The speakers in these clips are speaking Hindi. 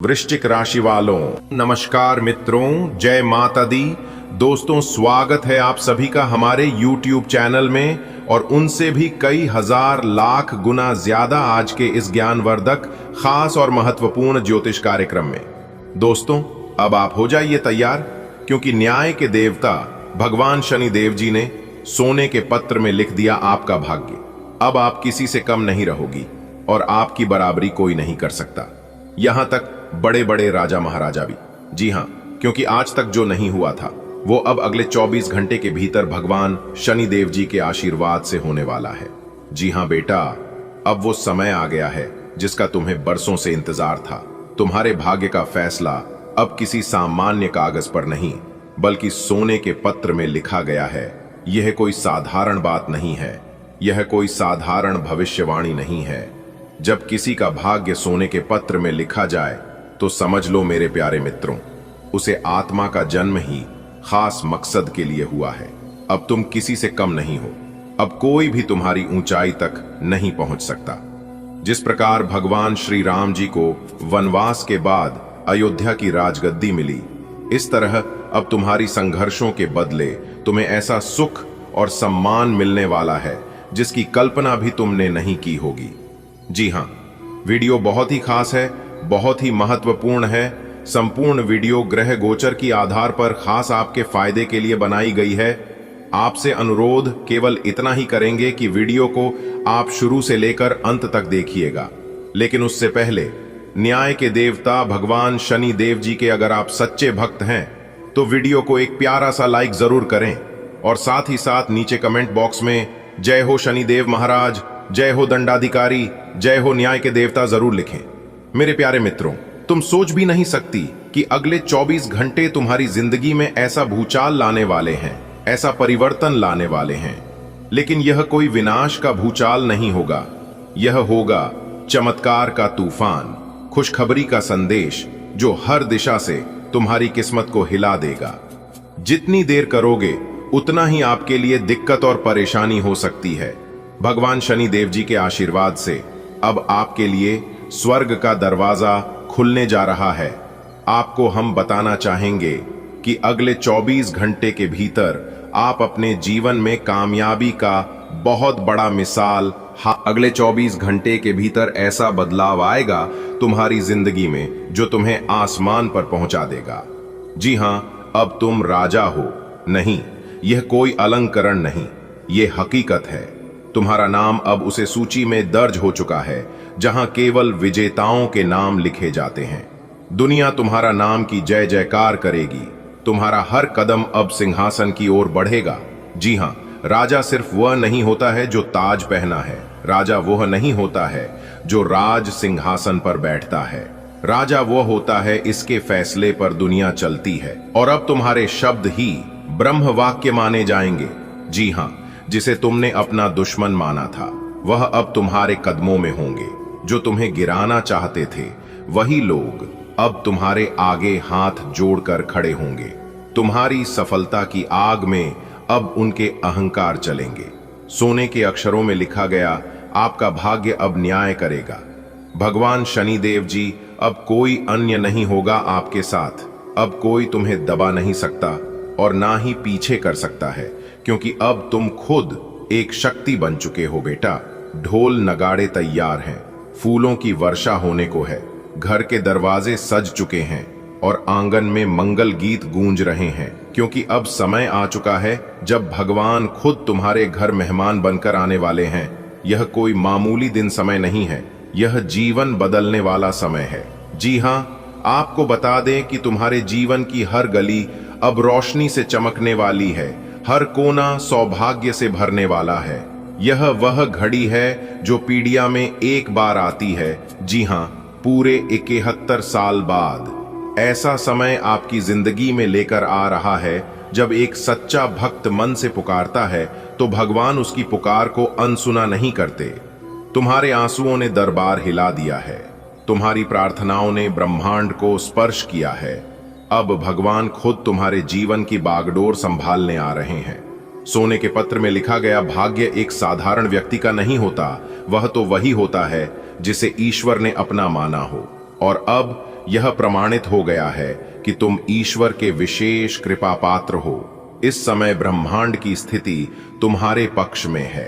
वृश्चिक राशि वालों, नमस्कार मित्रों, जय माता दी। दोस्तों, स्वागत है आप सभी का हमारे YouTube चैनल में और उनसे भी कई हजार लाख गुना ज्यादा आज के इस ज्ञानवर्धक, खास और महत्वपूर्ण ज्योतिष कार्यक्रम में। दोस्तों, अब आप हो जाइए तैयार, क्योंकि न्याय के देवता भगवान शनि देव जी ने सोने के पत्र में लिख दिया आपका भाग्य। अब आप किसी से कम नहीं रहोगी और आपकी बराबरी कोई नहीं कर सकता, यहां तक बड़े बड़े राजा महाराजा भी। जी हां, क्योंकि आज तक जो नहीं हुआ था वो अब अगले 24 घंटे के भीतर भगवान शनि देव जी के आशीर्वाद से होने वाला है। जी हां बेटा, अब वो समय आ गया है जिसका तुम्हें बरसों से इंतजार था। तुम्हारे भाग्य का फैसला अब किसी सामान्य कागज पर नहीं, बल्कि सोने के पत्र में लिखा गया है। यह कोई साधारण बात नहीं है, यह कोई साधारण भविष्यवाणी नहीं है। जब किसी का भाग्य सोने के पत्र में लिखा जाए तो समझ लो मेरे प्यारे मित्रों, उसे आत्मा का जन्म ही खास मकसद के लिए हुआ है। अब तुम किसी से कम नहीं हो, अब कोई भी तुम्हारी ऊंचाई तक नहीं पहुंच सकता। जिस प्रकार भगवान श्री राम जी को वनवास के बाद अयोध्या की राजगद्दी मिली, इस तरह अब तुम्हारी संघर्षों के बदले तुम्हें ऐसा सुख और सम्मान मिलने वाला है जिसकी कल्पना भी तुमने नहीं की होगी। जी हां, वीडियो बहुत ही खास है, बहुत ही महत्वपूर्ण है। संपूर्ण वीडियो ग्रह गोचर की आधार पर खास आपके फायदे के लिए बनाई गई है। आपसे अनुरोध केवल इतना ही करेंगे कि वीडियो को आप शुरू से लेकर अंत तक देखिएगा। लेकिन उससे पहले न्याय के देवता भगवान शनि देव जी के अगर आप सच्चे भक्त हैं तो वीडियो को एक प्यारा सा लाइक जरूर करें और साथ ही साथ नीचे कमेंट बॉक्स में जय हो शनिदेव महाराज, जय हो दंडाधिकारी, जय हो न्याय के देवता जरूर लिखें। मेरे प्यारे मित्रों, तुम सोच भी नहीं सकती कि अगले 24 घंटे तुम्हारी जिंदगी में ऐसा भूचाल लाने वाले हैं, ऐसा परिवर्तन लाने वाले हैं। लेकिन यह कोई विनाश का भूचाल नहीं होगा, यह होगा चमत्कार का तूफान, खुशखबरी का संदेश जो हर दिशा से तुम्हारी किस्मत को हिला देगा। जितनी देर करोगे उतना ही आपके लिए दिक्कत और परेशानी हो सकती है। भगवान शनि देव जी के आशीर्वाद से अब आपके लिए स्वर्ग का दरवाजा खुलने जा रहा है। आपको हम बताना चाहेंगे कि अगले 24 घंटे के भीतर आप अपने जीवन में कामयाबी का बहुत बड़ा मिसाल, अगले 24 घंटे के भीतर ऐसा बदलाव आएगा तुम्हारी जिंदगी में जो तुम्हें आसमान पर पहुंचा देगा। जी हां, अब तुम राजा हो नहीं, यह कोई अलंकरण नहीं, यह हकीकत है। तुम्हारा नाम अब उसे सूची में दर्ज हो चुका है जहां केवल विजेताओं के नाम लिखे जाते हैं। दुनिया तुम्हारा नाम की जय जयकार करेगी। तुम्हारा हर कदम अब सिंहासन की ओर बढ़ेगा। जी हां, राजा सिर्फ वह नहीं होता है जो ताज पहना है, राजा वह नहीं होता है जो राज सिंहासन पर बैठता है। राजा वह होता है इसके फैसले पर दुनिया चलती है। और अब तुम्हारे शब्द ही ब्रह्म वाक्य माने जाएंगे। जी हां, जिसे तुमने अपना दुश्मन माना था वह अब तुम्हारे कदमों में होंगे। जो तुम्हें गिराना चाहते थे वही लोग अब तुम्हारे आगे हाथ जोड़कर खड़े होंगे। तुम्हारी सफलता की आग में अब उनके अहंकार चलेंगे। सोने के अक्षरों में लिखा गया आपका भाग्य अब न्याय करेगा। भगवान शनि देव जी अब कोई अन्य नहीं होगा आपके साथ। अब कोई तुम्हें दबा नहीं सकता और ना ही पीछे कर सकता है, क्योंकि अब तुम खुद एक शक्ति बन चुके हो बेटा। ढोल नगाड़े तैयार हैं, फूलों की वर्षा होने को है, घर के दरवाजे सज चुके हैं और आंगन में मंगल गीत गूंज रहे हैं, क्योंकि अब समय आ चुका है जब भगवान खुद तुम्हारे घर मेहमान बनकर आने वाले हैं। यह कोई मामूली दिन समय नहीं है, यह जीवन बदलने वाला समय है। जी हां, आपको बता दें कि तुम्हारे जीवन की हर गली अब रोशनी से चमकने वाली है, हर कोना सौभाग्य से भरने वाला है। यह वह घड़ी है जो पीढ़ियां में एक बार आती है। जी हां, पूरे 71 साल बाद ऐसा समय आपकी जिंदगी में लेकर आ रहा है जब एक सच्चा भक्त मन से पुकारता है तो भगवान उसकी पुकार को अनसुना नहीं करते। तुम्हारे आंसुओं ने दरबार हिला दिया है, तुम्हारी प्रार्थनाओं ने ब्रह्मांड को स्पर्श किया है। अब भगवान खुद तुम्हारे जीवन की बागडोर संभालने आ रहे हैं। सोने के पत्र में लिखा गया भाग्य एक साधारण व्यक्ति का नहीं होता, वह तो वही होता है जिसे ईश्वर ने अपना माना हो। और अब यह प्रमाणित हो गया है कि तुम ईश्वर के विशेष कृपा पात्र हो। इस समय ब्रह्मांड की स्थिति तुम्हारे पक्ष में है।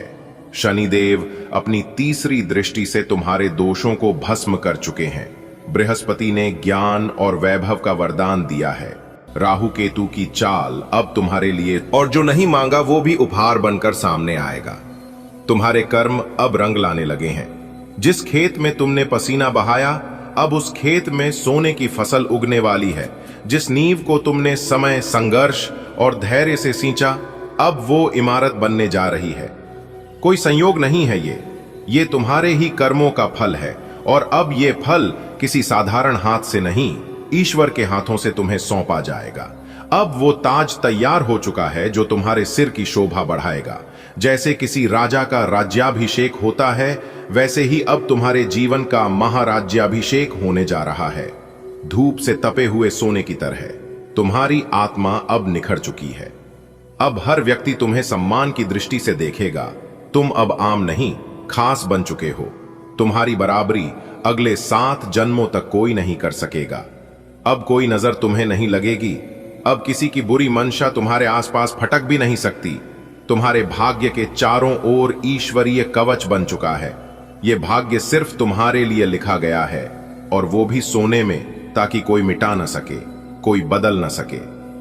शनिदेव अपनी तीसरी दृष्टि से तुम्हारे दोषों को भस्म कर चुके हैं। बृहस्पति ने ज्ञान और वैभव का वरदान दिया है। राहु केतु की चाल अब तुम्हारे लिए, और जो नहीं मांगा वो भी उपहार बनकर सामने आएगा। तुम्हारे कर्म अब रंग लाने लगे हैं। जिस खेत में तुमने पसीना बहाया, अब उस खेत में सोने की फसल उगने वाली है। जिस नींव को तुमने समय, संघर्ष और धैर्य से सींचा, अब वो इमारत बनने जा रही है। कोई संयोग नहीं है, ये तुम्हारे ही कर्मों का फल है। और अब ये फल किसी साधारण हाथ से नहीं, ईश्वर के हाथों से तुम्हें सौंपा जाएगा। अब वो ताज तैयार हो चुका है जो तुम्हारे सिर की शोभा बढ़ाएगा। जैसे किसी राजा का राज्याभिषेक होता है, वैसे ही अब तुम्हारे जीवन का महाराज्याभिषेक होने जा रहा है। धूप से तपे हुए सोने की तरह तुम्हारी आत्मा अब निखर चुकी है। अब हर व्यक्ति तुम्हें सम्मान की दृष्टि से देखेगा। तुम अब आम नहीं, खास बन चुके हो। तुम्हारी बराबरी अगले 7 जन्मों तक कोई नहीं कर सकेगा। अब कोई नजर तुम्हें नहीं लगेगी। अब किसी की बुरी मंशा तुम्हारे आसपास फटक भी नहीं सकती। तुम्हारे भाग्य के चारों ओर ईश्वरीय कवच बन चुका है। यह भाग्य सिर्फ तुम्हारे लिए लिखा गया है, और वो भी सोने में, ताकि कोई मिटा न सके, कोई बदल न सके।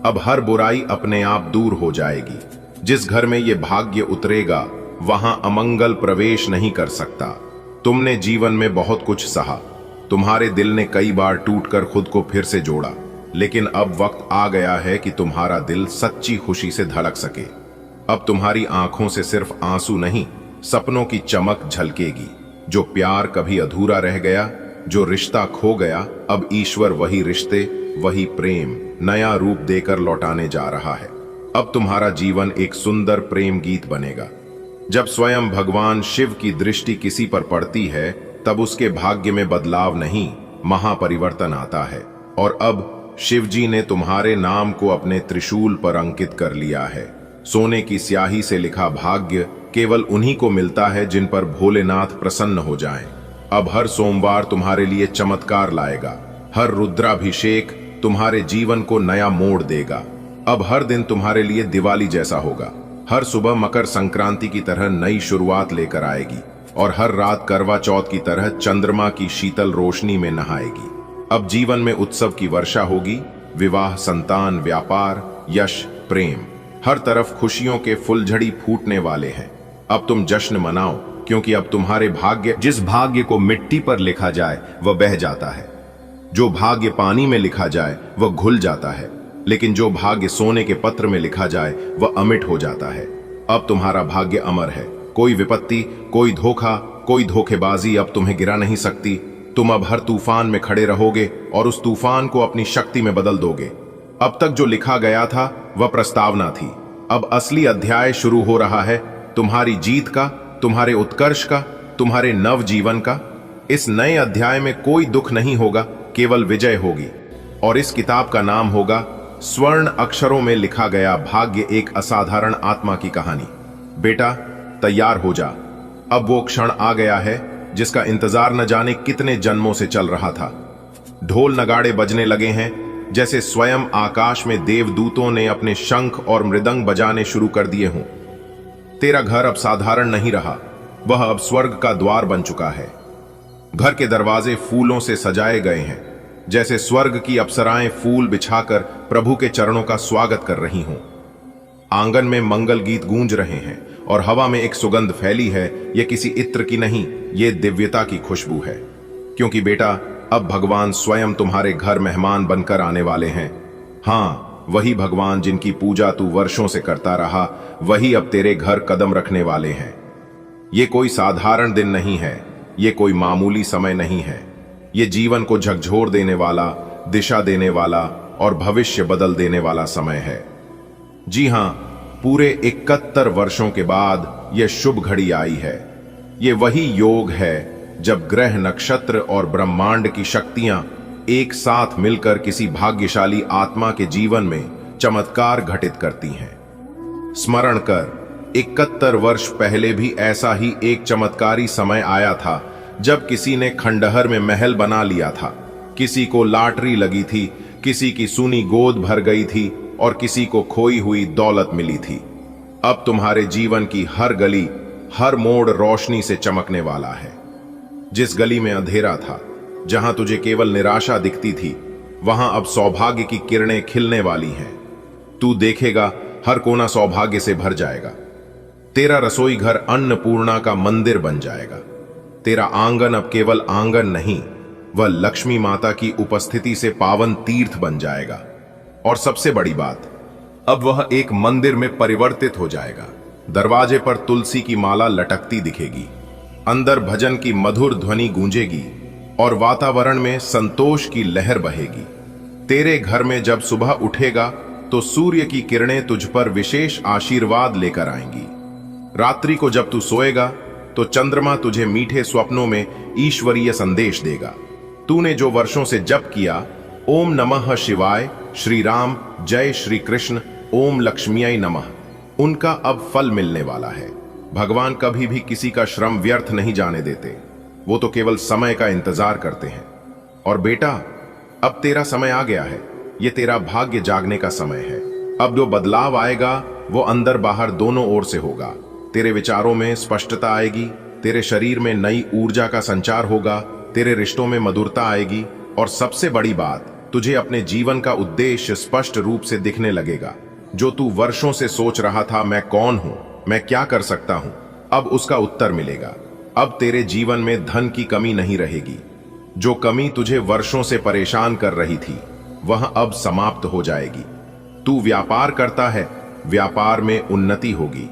अब हर बुराई अपने आप दूर हो जाएगी। जिस घर में यह भाग्य उतरेगा, वहां अमंगल प्रवेश नहीं कर सकता। तुमने जीवन में बहुत कुछ सहा। तुम्हारे दिल ने कई बार टूटकर खुद को फिर से जोड़ा, लेकिन अब वक्त आ गया है कि तुम्हारा दिल सच्ची खुशी से धड़क सके। अब तुम्हारी आंखों से सिर्फ आंसू नहीं, सपनों की चमक झलकेगी। जो प्यार कभी अधूरा रह गया, जो रिश्ता खो गया, अब ईश्वर वही रिश्ते, वही प्रेम नया रूप देकर लौटाने जा रहा है। अब तुम्हारा जीवन एक सुंदर प्रेम गीत बनेगा। जब स्वयं भगवान शिव की दृष्टि किसी पर पड़ती है, तब उसके भाग्य में बदलाव नहीं, महापरिवर्तन आता है। और अब शिवजी ने तुम्हारे नाम को अपने त्रिशूल पर अंकित कर लिया है। सोने की स्याही से लिखा भाग्य केवल उन्हीं को मिलता है जिन पर भोलेनाथ प्रसन्न हो जाएं। अब हर सोमवार तुम्हारे लिए चमत्कार लाएगा। हर रुद्राभिषेक तुम्हारे जीवन को नया मोड़ देगा। अब हर दिन तुम्हारे लिए दिवाली जैसा होगा। हर सुबह मकर संक्रांति की तरह नई शुरुआत लेकर आएगी, और हर रात करवा चौथ की तरह चंद्रमा की शीतल रोशनी में नहाएगी। अब जीवन में उत्सव की वर्षा होगी। विवाह, संतान, व्यापार, यश, प्रेम, हर तरफ खुशियों के फुलझड़ी फूटने वाले हैं। अब तुम जश्न मनाओ, क्योंकि अब तुम्हारे भाग्य, जिस भाग्य को मिट्टी पर लिखा जाए वह बह जाता है। जो भाग्य पानी में लिखा जाए वह घुल जाता है, लेकिन जो भाग्य सोने के पत्र में लिखा जाए वह अमिट हो जाता है। अब तुम्हारा भाग्य अमर है। कोई विपत्ति, कोई धोखा, कोई धोखेबाजी अब तुम्हें गिरा नहीं सकती। तुम अब हर तूफान में खड़े रहोगे और उस तूफान को अपनी शक्ति में बदल दोगे। अब तक जो लिखा गया था वह प्रस्तावना थी। अब असली अध्याय शुरू हो रहा है, तुम्हारी जीत का, तुम्हारे उत्कर्ष का, तुम्हारे नव जीवन का। इस नए अध्याय में कोई दुख नहीं होगा, केवल विजय होगी। और इस किताब का नाम होगा स्वर्ण अक्षरों में लिखा गया भाग्य, एक असाधारण आत्मा की कहानी। बेटा, तैयार हो जा। अब वो क्षण आ गया है जिसका इंतजार न जाने कितने जन्मों से चल रहा था। ढोल नगाड़े बजने लगे हैं, जैसे स्वयं आकाश में देवदूतों ने अपने शंख और मृदंग बजाने शुरू कर दिए हों। तेरा घर अब साधारण नहीं रहा, वह अब स्वर्ग का द्वार बन चुका है। घर के दरवाजे फूलों से सजाए गए हैं, जैसे स्वर्ग की अप्सराएं फूल बिछाकर प्रभु के चरणों का स्वागत कर रही हों। आंगन में मंगल गीत गूंज रहे हैं और हवा में एक सुगंध फैली है। यह किसी इत्र की नहीं, ये दिव्यता की खुशबू है। क्योंकि बेटा, अब भगवान स्वयं तुम्हारे घर मेहमान बनकर आने वाले हैं। हाँ, वही भगवान जिनकी पूजा तू वर्षों से करता रहा, वही अब तेरे घर कदम रखने वाले हैं। ये कोई साधारण दिन नहीं है, ये कोई मामूली समय नहीं है। ये जीवन को झकझोर देने वाला, दिशा देने वाला और भविष्य बदल देने वाला समय है। जी हाँ, पूरे 71 वर्षों के बाद यह शुभ घड़ी आई है। ये वही योग है जब ग्रह, नक्षत्र और ब्रह्मांड की शक्तियां एक साथ मिलकर किसी भाग्यशाली आत्मा के जीवन में चमत्कार घटित करती हैं। स्मरण कर, 71 वर्ष पहले भी ऐसा ही एक चमत्कारी समय आया था, जब किसी ने खंडहर में महल बना लिया था। किसी को लॉटरी लगी थी, किसी की सूनी गोद भर गई थी और किसी को खोई हुई दौलत मिली थी। अब तुम्हारे जीवन की हर गली, हर मोड़ रोशनी से चमकने वाला है। जिस गली में अंधेरा था, जहां तुझे केवल निराशा दिखती थी, वहां अब सौभाग्य की किरणें खिलने वाली हैं। तू देखेगा हर कोना सौभाग्य से भर जाएगा। तेरा रसोई घर अन्नपूर्णा का मंदिर बन जाएगा। तेरा आंगन अब केवल आंगन नहीं, वह लक्ष्मी माता की उपस्थिति से पावन तीर्थ बन जाएगा। और सबसे बड़ी बात, अब वह एक मंदिर में परिवर्तित हो जाएगा। दरवाजे पर तुलसी की माला लटकती दिखेगी, अंदर भजन की मधुर ध्वनि गूंजेगी और वातावरण में संतोष की लहर बहेगी। तेरे घर में जब सुबह उठेगा तो सूर्य की किरणें तुझ पर विशेष आशीर्वाद लेकर आएंगी। रात्रि को जब तू सोएगा तो चंद्रमा तुझे मीठे स्वप्नों में ईश्वरीय संदेश देगा। तूने जो वर्षों से जप किया, ओम नमः शिवाय, श्री राम, जय श्री कृष्ण, ओम लक्ष्मीयै नमः, उनका अब फल मिलने वाला है। भगवान कभी भी किसी का श्रम व्यर्थ नहीं जाने देते, वो तो केवल समय का इंतजार करते हैं। और बेटा, अब तेरा समय आ गया है, ये तेरा भाग्य जागने का समय है। अब जो बदलाव आएगा वो अंदर बाहर दोनों ओर से होगा। तेरे विचारों में स्पष्टता आएगी, तेरे शरीर में नई ऊर्जा का संचार होगा, तेरे रिश्तों में मधुरता आएगी और सबसे बड़ी बात, तुझे अपने जीवन का उद्देश्य स्पष्ट रूप से दिखने लगेगा। जो तू वर्षों से सोच रहा था, मैं कौन हूं, मैं क्या कर सकता हूं, अब उसका उत्तर मिलेगा। अब तेरे जीवन में धन की कमी नहीं रहेगी। जो कमी तुझे वर्षों से परेशान कर रही थी, वह अब समाप्त हो जाएगी। तू व्यापार करता है, व्यापार में उन्नति होगी।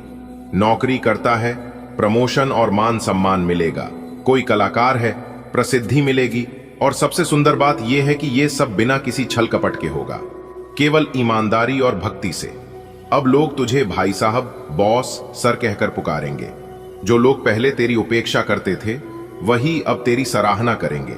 नौकरी करता है, प्रमोशन और मान सम्मान मिलेगा। कोई कलाकार है, प्रसिद्धि मिलेगी। और सबसे सुंदर बात यह है कि यह सब बिना किसी छल कपट के होगा, केवल ईमानदारी और भक्ति से। अब लोग तुझे भाई साहब, बॉस, सर कहकर पुकारेंगे। जो लोग पहले तेरी उपेक्षा करते थे, वही अब तेरी सराहना करेंगे।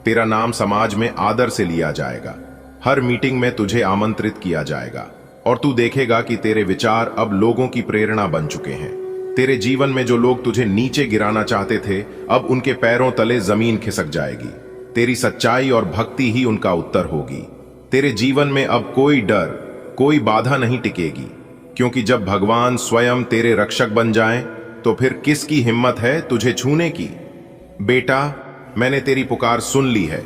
तेरा नाम समाज में आदर से लिया जाएगा। हर मीटिंग में तुझे आमंत्रित किया जाएगा और तू देखेगा कि तेरे विचार अब लोगों की प्रेरणा बन चुके हैं। तेरे जीवन में जो लोग तुझे नीचे गिराना चाहते थे, अब उनके पैरों तले जमीन खिसक जाएगी। तेरी सच्चाई और भक्ति ही उनका उत्तर होगी। तेरे जीवन में अब कोई डर, कोई बाधा नहीं टिकेगी, क्योंकि जब भगवान स्वयं तेरे रक्षक बन जाएं, तो फिर किसकी हिम्मत है तुझे छूने की। बेटा, मैंने तेरी पुकार सुन ली है।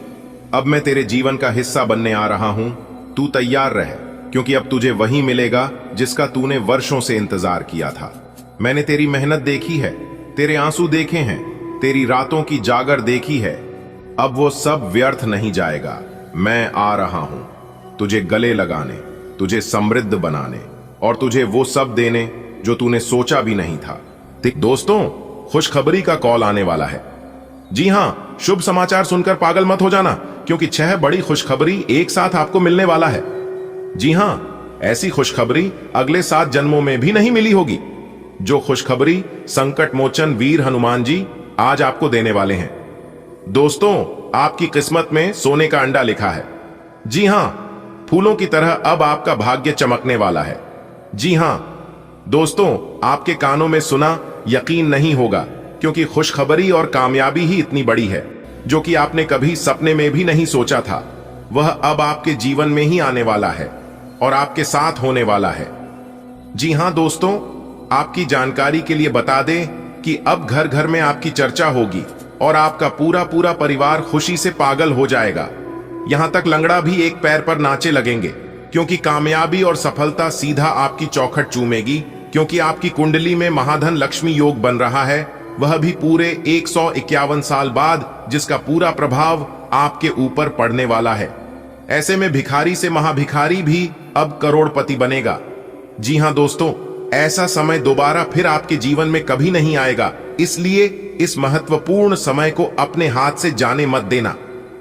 अब मैं तेरे जीवन का हिस्सा बनने आ रहा हूं। तू तैयार रह, क्योंकि अब तुझे वही मिलेगा जिसका तूने वर्षों से इंतजार किया था। मैंने तेरी मेहनत देखी है, तेरे आंसू देखे हैं, तेरी रातों की जागर देखी है। अब वो सब व्यर्थ नहीं जाएगा। मैं आ रहा हूं तुझे गले लगाने, तुझे समृद्ध बनाने और तुझे वो सब देने जो तूने सोचा भी नहीं था। दोस्तों, खुशखबरी का कॉल आने वाला है। जी हां, शुभ समाचार सुनकर पागल मत हो जाना, क्योंकि 6 बड़ी खुशखबरी एक साथ आपको मिलने वाला है। जी हां, ऐसी खुशखबरी अगले 7 जन्मों में भी नहीं मिली होगी। जो खुशखबरी संकट मोचन वीर हनुमान जी आज आपको देने वाले हैं। दोस्तों, आपकी किस्मत में सोने का अंडा लिखा है। जी हां, फूलों की तरह अब आपका भाग्य चमकने वाला है। जी हां दोस्तों, आपके कानों में सुना, यकीन नहीं होगा, क्योंकि खुशखबरी और कामयाबी ही इतनी बड़ी है, जो कि आपने कभी सपने में भी नहीं सोचा था। वह अब आपके जीवन में ही आने वाला है और आपके साथ होने वाला है। जी हां दोस्तों, आपकी जानकारी के लिए बता दें कि अब घर घर में आपकी चर्चा होगी और आपका पूरा पूरा परिवार खुशी से पागल हो जाएगा। यहां तक लंगड़ा भी एक पैर पर नाचे लगेंगे, क्योंकि कामयाबी और सफलता सीधा आपकी चौखट चूमेगी, क्योंकि आपकी कुंडली में महाधन लक्ष्मी योग बन रहा है, वह भी पूरे 151 साल बाद, जिसका पूरा प्रभाव आपके ऊपर पड़ने वाला है। ऐसे में भिखारी से महाभिखारी भी अब करोड़पति बनेगा। जी हां दोस्तों, ऐसा समय दोबारा फिर आपके जीवन में कभी नहीं आएगा। इसलिए इस महत्वपूर्ण समय को अपने हाथ से जाने मत देना,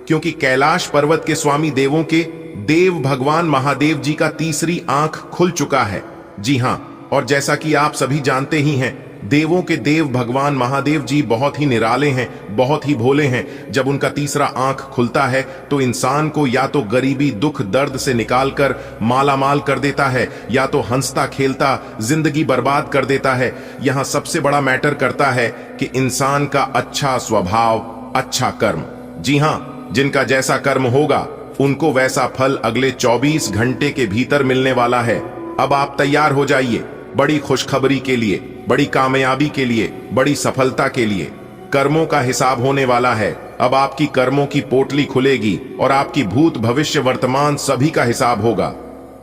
क्योंकि कैलाश पर्वत के स्वामी देवों के देव भगवान महादेव जी का तीसरी आंख खुल चुका है। जी हां, और जैसा कि आप सभी जानते ही हैं, देवों के देव भगवान महादेव जी बहुत ही निराले हैं, बहुत ही भोले हैं। जब उनका तीसरा आंख खुलता है तो इंसान को या तो गरीबी, दुख, दर्द से निकालकर मालामाल कर देता है, या तो हंसता खेलता जिंदगी बर्बाद कर देता है। यहां सबसे बड़ा मैटर करता है कि इंसान का अच्छा स्वभाव, अच्छा कर्म। जी हां, जिनका जैसा कर्म होगा उनको वैसा फल अगले 24 घंटे के भीतर मिलने वाला है। अब आप तैयार हो जाइए बड़ी खुशखबरी के लिए, बड़ी कामयाबी के लिए, बड़ी सफलता के लिए। कर्मों का हिसाब होने वाला है। अब आपकी कर्मों की पोटली खुलेगी और आपकी भूत भविष्य वर्तमान सभी का हिसाब होगा।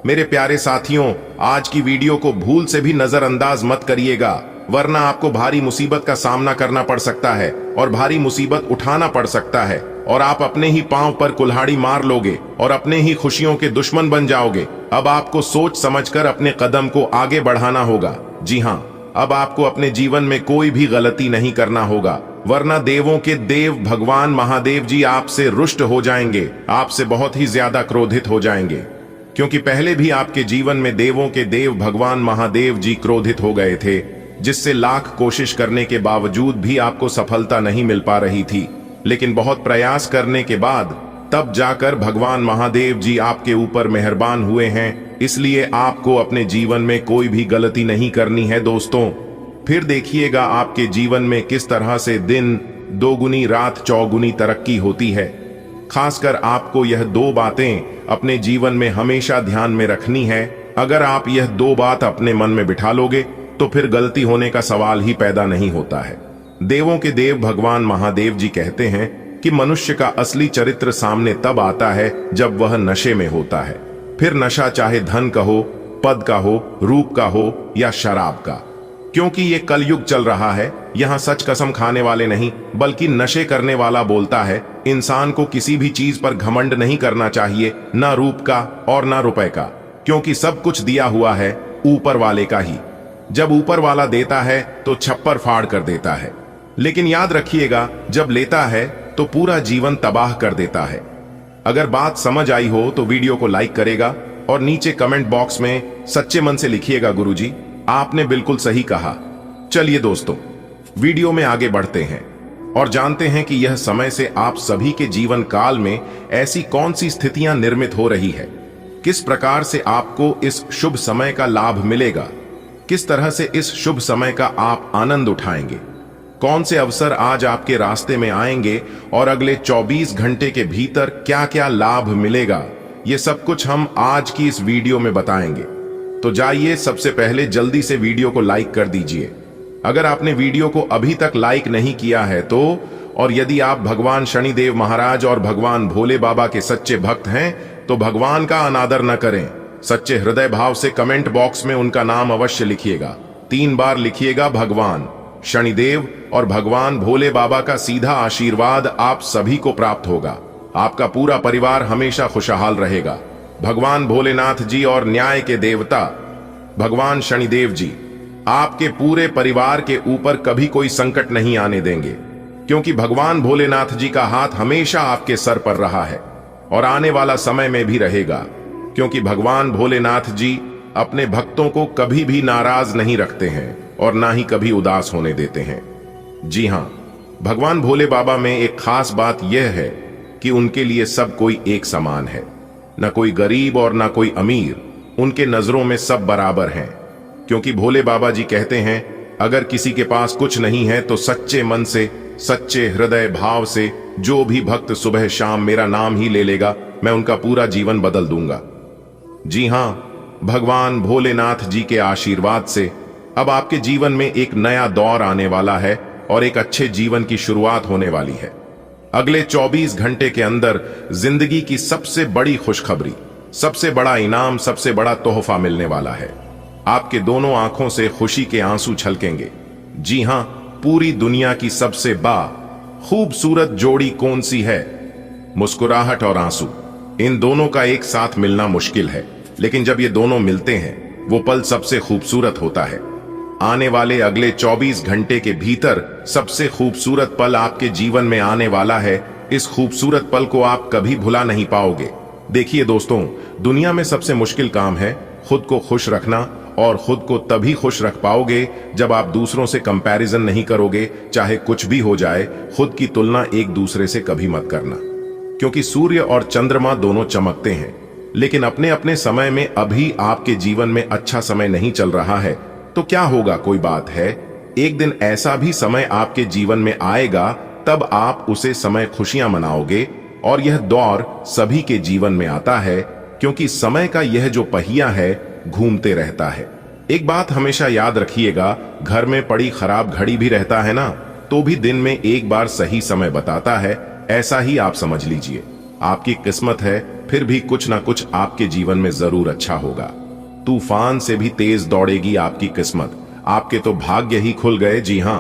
मेरे प्यारे साथियों, आज की वीडियो को भूल से भी नजरअंदाज मत करिएगा, वरना आपको भारी मुसीबत का सामना करना पड़ सकता है और भारी मुसीबत उठाना पड़ सकता है और आप अपने ही पांव पर कुल्हाड़ी मार लोगे और अपने ही खुशियों के दुश्मन बन जाओगे। अब आपको सोच समझकर अपने कदम को आगे बढ़ाना होगा। जी हाँ, अब आपको अपने जीवन में कोई भी गलती नहीं करना होगा, वरना देवों के देव भगवान महादेव जी आपसे रुष्ट हो जाएंगे, आपसे बहुत ही ज्यादा क्रोधित हो जाएंगे। क्योंकि पहले भी आपके जीवन में देवों के देव भगवान महादेव जी क्रोधित हो गए थे, जिससे लाख कोशिश करने के बावजूद भी आपको सफलता नहीं मिल पा रही थी। लेकिन बहुत प्रयास करने के बाद तब जाकर भगवान महादेव जी आपके ऊपर मेहरबान हुए हैं। इसलिए आपको अपने जीवन में कोई भी गलती नहीं करनी है दोस्तों। फिर देखिएगा आपके जीवन में किस तरह से दिन दोगुनी रात चौगुनी तरक्की होती है। खासकर आपको यह दो बातें अपने जीवन में हमेशा ध्यान में रखनी है। अगर आप यह दो बात अपने मन में बिठा लोगे तो फिर गलती होने का सवाल ही पैदा नहीं होता है। देवों के देव भगवान महादेव जी कहते हैं कि मनुष्य का असली चरित्र सामने तब आता है जब वह नशे में होता है। फिर नशा चाहे धन का हो, पद का हो, रूप का हो या शराब का। क्योंकि ये कलयुग चल रहा है, यहाँ सच कसम खाने वाले नहीं बल्कि नशे करने वाला बोलता है। इंसान को किसी भी चीज पर घमंड नहीं करना चाहिए, ना रूप का और ना रुपए का, क्योंकि सब कुछ दिया हुआ है ऊपर वाले का ही। जब ऊपर वाला देता है तो छप्पर फाड़ कर देता है, लेकिन याद रखिएगा जब लेता है तो पूरा जीवन तबाह कर देता है। अगर बात समझ आई हो तो वीडियो को लाइक करेगा और नीचे कमेंट बॉक्स में सच्चे मन से लिखिएगा गुरुजी आपने बिल्कुल सही कहा। चलिए दोस्तों, वीडियो में आगे बढ़ते हैं और जानते हैं कि यह समय से आप सभी के जीवन काल में ऐसी कौन सी स्थितियां निर्मित हो रही है, किस प्रकार से आपको इस शुभ समय का लाभ मिलेगा, किस तरह से इस शुभ समय का आप आनंद उठाएंगे, कौन से अवसर आज आपके रास्ते में आएंगे और अगले 24 घंटे के भीतर क्या क्या लाभ मिलेगा, ये सब कुछ हम आज की इस वीडियो में बताएंगे। तो जाइए सबसे पहले जल्दी से वीडियो को लाइक कर दीजिए। अगर आपने वीडियो को अभी तक लाइक नहीं किया है तो, और यदि आप भगवान शनिदेव महाराज और भगवान भोले बाबा के सच्चे भक्त हैं तो भगवान का अनादर न करें। सच्चे हृदय भाव से कमेंट बॉक्स में उनका नाम अवश्य लिखिएगा। 3 बार लिखिएगा भगवान शनिदेव और भगवान भोले बाबा का सीधा आशीर्वाद आप सभी को प्राप्त होगा। आपका पूरा परिवार हमेशा खुशहाल रहेगा। भगवान भोलेनाथ जी और न्याय के देवता भगवान शनिदेव जी आपके पूरे परिवार के ऊपर कभी कोई संकट नहीं आने देंगे, क्योंकि भगवान भोलेनाथ जी का हाथ हमेशा आपके सर पर रहा है और आने वाला समय में भी रहेगा, क्योंकि भगवान भोलेनाथ जी अपने भक्तों को कभी भी नाराज नहीं रखते हैं और ना ही कभी उदास होने देते हैं। जी हाँ, भगवान भोले बाबा में एक खास बात यह है कि उनके लिए सब कोई एक समान है, न कोई गरीब और न कोई अमीर। उनके नजरों में सब बराबर हैं, क्योंकि भोले बाबा जी कहते हैं अगर किसी के पास कुछ नहीं है तो सच्चे मन से, सच्चे हृदय भाव से जो भी भक्त सुबह शाम मेरा नाम ही ले लेगा, मैं उनका पूरा जीवन बदल दूंगा। जी हाँ, भगवान भोलेनाथ जी के आशीर्वाद से अब आपके जीवन में एक नया दौर आने वाला है और एक अच्छे जीवन की शुरुआत होने वाली है। अगले 24 घंटे के अंदर जिंदगी की सबसे बड़ी खुशखबरी, सबसे बड़ा इनाम, सबसे बड़ा तोहफा मिलने वाला है। आपके दोनों आंखों से खुशी के आंसू छलकेंगे। जी हां, पूरी दुनिया की सबसे खूबसूरत जोड़ी कौन सी है? मुस्कुराहट और आंसू, इन दोनों का एक साथ मिलना मुश्किल है, लेकिन जब ये दोनों मिलते हैं वो पल सबसे खूबसूरत होता है। आने वाले अगले 24 घंटे के भीतर सबसे खूबसूरत पल आपके जीवन में आने वाला है। इस खूबसूरत पल को आप कभी भुला नहीं पाओगे। देखिए दोस्तों, दुनिया में सबसे मुश्किल काम है खुद को खुश रखना, और खुद को तभी खुश रख पाओगे जब आप दूसरों से कंपैरिजन नहीं करोगे। चाहे कुछ भी हो जाए, खुद की तुलना एक दूसरे से कभी मत करना, क्योंकि सूर्य और चंद्रमा दोनों चमकते हैं, लेकिन अपने अपने समय में अभी आपके जीवन में अच्छा समय नहीं चल रहा है तो क्या होगा, कोई बात है। एक दिन ऐसा भी समय आपके जीवन में आएगा, तब आप उसे समय खुशियां मनाओगे और यह दौर सभी के जीवन में आता है, क्योंकि समय का यह जो पहिया है घूमते रहता है। एक बात हमेशा याद रखिएगा, घर में पड़ी खराब घड़ी भी रहता है ना, तो भी दिन में एक बार सही समय बताता है, ऐसा ही आप समझ लीजिए। आपकी किस्मत है, फिर भी कुछ ना कुछ आपके जीवन में जरूर अच्छा होगा। तूफान से भी तेज दौड़ेगी आपकी किस्मत, आपके तो भाग्य ही खुल गए। जी हां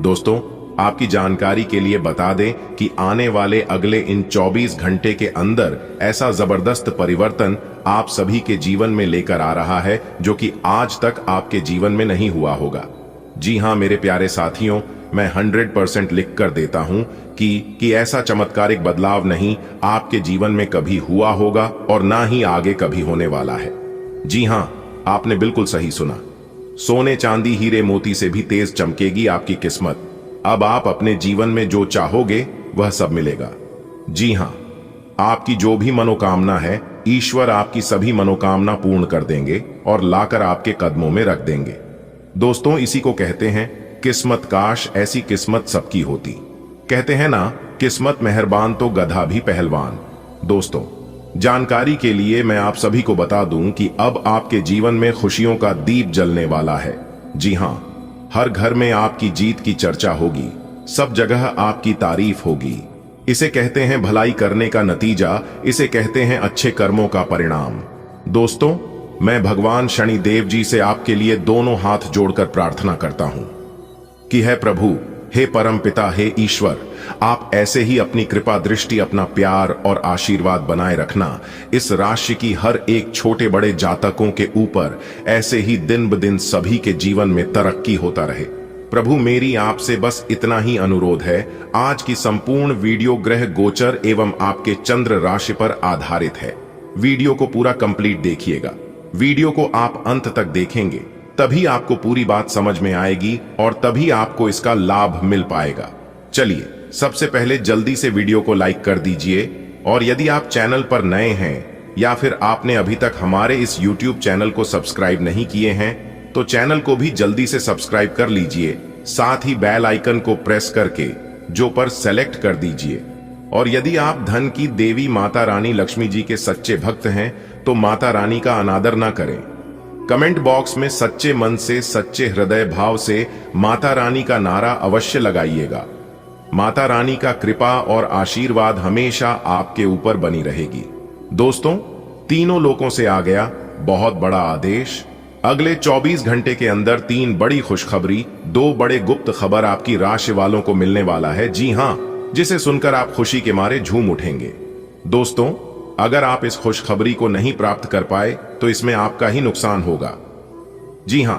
दोस्तों, आपकी जानकारी के लिए बता दें कि आने वाले अगले इन 24 घंटे के अंदर ऐसा जबरदस्त परिवर्तन आप सभी के जीवन में लेकर आ रहा है, जो कि आज तक आपके जीवन में नहीं हुआ होगा। जी हां मेरे प्यारे साथियों, मैं 100% लिख कर देता हूं कि ऐसा चमत्कारिक बदलाव नहीं आपके जीवन में कभी हुआ होगा और ना ही आगे कभी होने वाला है। जी हां, आपने बिल्कुल सही सुना। सोने चांदी हीरे मोती से भी तेज चमकेगी आपकी किस्मत। अब आप अपने जीवन में जो चाहोगे वह सब मिलेगा। जी हां, आपकी जो भी मनोकामना है, ईश्वर आपकी सभी मनोकामना पूर्ण कर देंगे और लाकर आपके कदमों में रख देंगे। दोस्तों, इसी को कहते हैं किस्मत। काश ऐसी किस्मत सबकी होती। कहते हैं ना, किस्मत मेहरबान तो गधा भी पहलवान। दोस्तों, जानकारी के लिए मैं आप सभी को बता दूं कि अब आपके जीवन में खुशियों का दीप जलने वाला है। जी हां, हर घर में आपकी जीत की चर्चा होगी, सब जगह आपकी तारीफ होगी। इसे कहते हैं भलाई करने का नतीजा, इसे कहते हैं अच्छे कर्मों का परिणाम। दोस्तों, मैं भगवान शनिदेव जी से आपके लिए दोनों हाथ जोड़कर प्रार्थना करता हूं कि हे प्रभु, हे परम पिता, हे ईश्वर, आप ऐसे ही अपनी कृपा दृष्टि, अपना प्यार और आशीर्वाद बनाए रखना इस राशि की हर एक छोटे बड़े जातकों के ऊपर। ऐसे ही दिन ब दिन सभी के जीवन में तरक्की होता रहे। प्रभु, मेरी आपसे बस इतना ही अनुरोध है। आज की संपूर्ण वीडियो ग्रह गोचर एवं आपके चंद्र राशि पर आधारित है। वीडियो को पूरा कंप्लीट देखिएगा। वीडियो को आप अंत तक देखेंगे तभी आपको पूरी बात समझ में आएगी और तभी आपको इसका लाभ मिल पाएगा। चलिए, सबसे पहले जल्दी से वीडियो को लाइक कर दीजिए, और यदि आप चैनल पर नए हैं या फिर आपने अभी तक हमारे इस YouTube चैनल को सब्सक्राइब नहीं किए हैं, तो चैनल को भी जल्दी से सब्सक्राइब कर लीजिए। साथ ही बेल आइकन को प्रेस करके जो पर सेलेक्ट कर दीजिए। और यदि आप धन की देवी माता रानी लक्ष्मी जी के सच्चे भक्त हैं, तो माता रानी का अनादर ना करें। कमेंट बॉक्स में सच्चे मन से, सच्चे हृदय भाव से माता रानी का नारा अवश्य लगाइएगा। माता रानी का कृपा और आशीर्वाद हमेशा आपके ऊपर बनी रहेगी। दोस्तों, तीनों लोकों से आ गया बहुत बड़ा आदेश। अगले 24 घंटे के अंदर 3 बड़ी खुशखबरी, 2 बड़े गुप्त खबर आपकी राशि वालों को मिलने वाला है। जी हां, जिसे सुनकर आप खुशी के मारे झूम उठेंगे। दोस्तों, अगर आप इस खुशखबरी को नहीं प्राप्त कर पाए तो इसमें आपका ही नुकसान होगा। जी हां,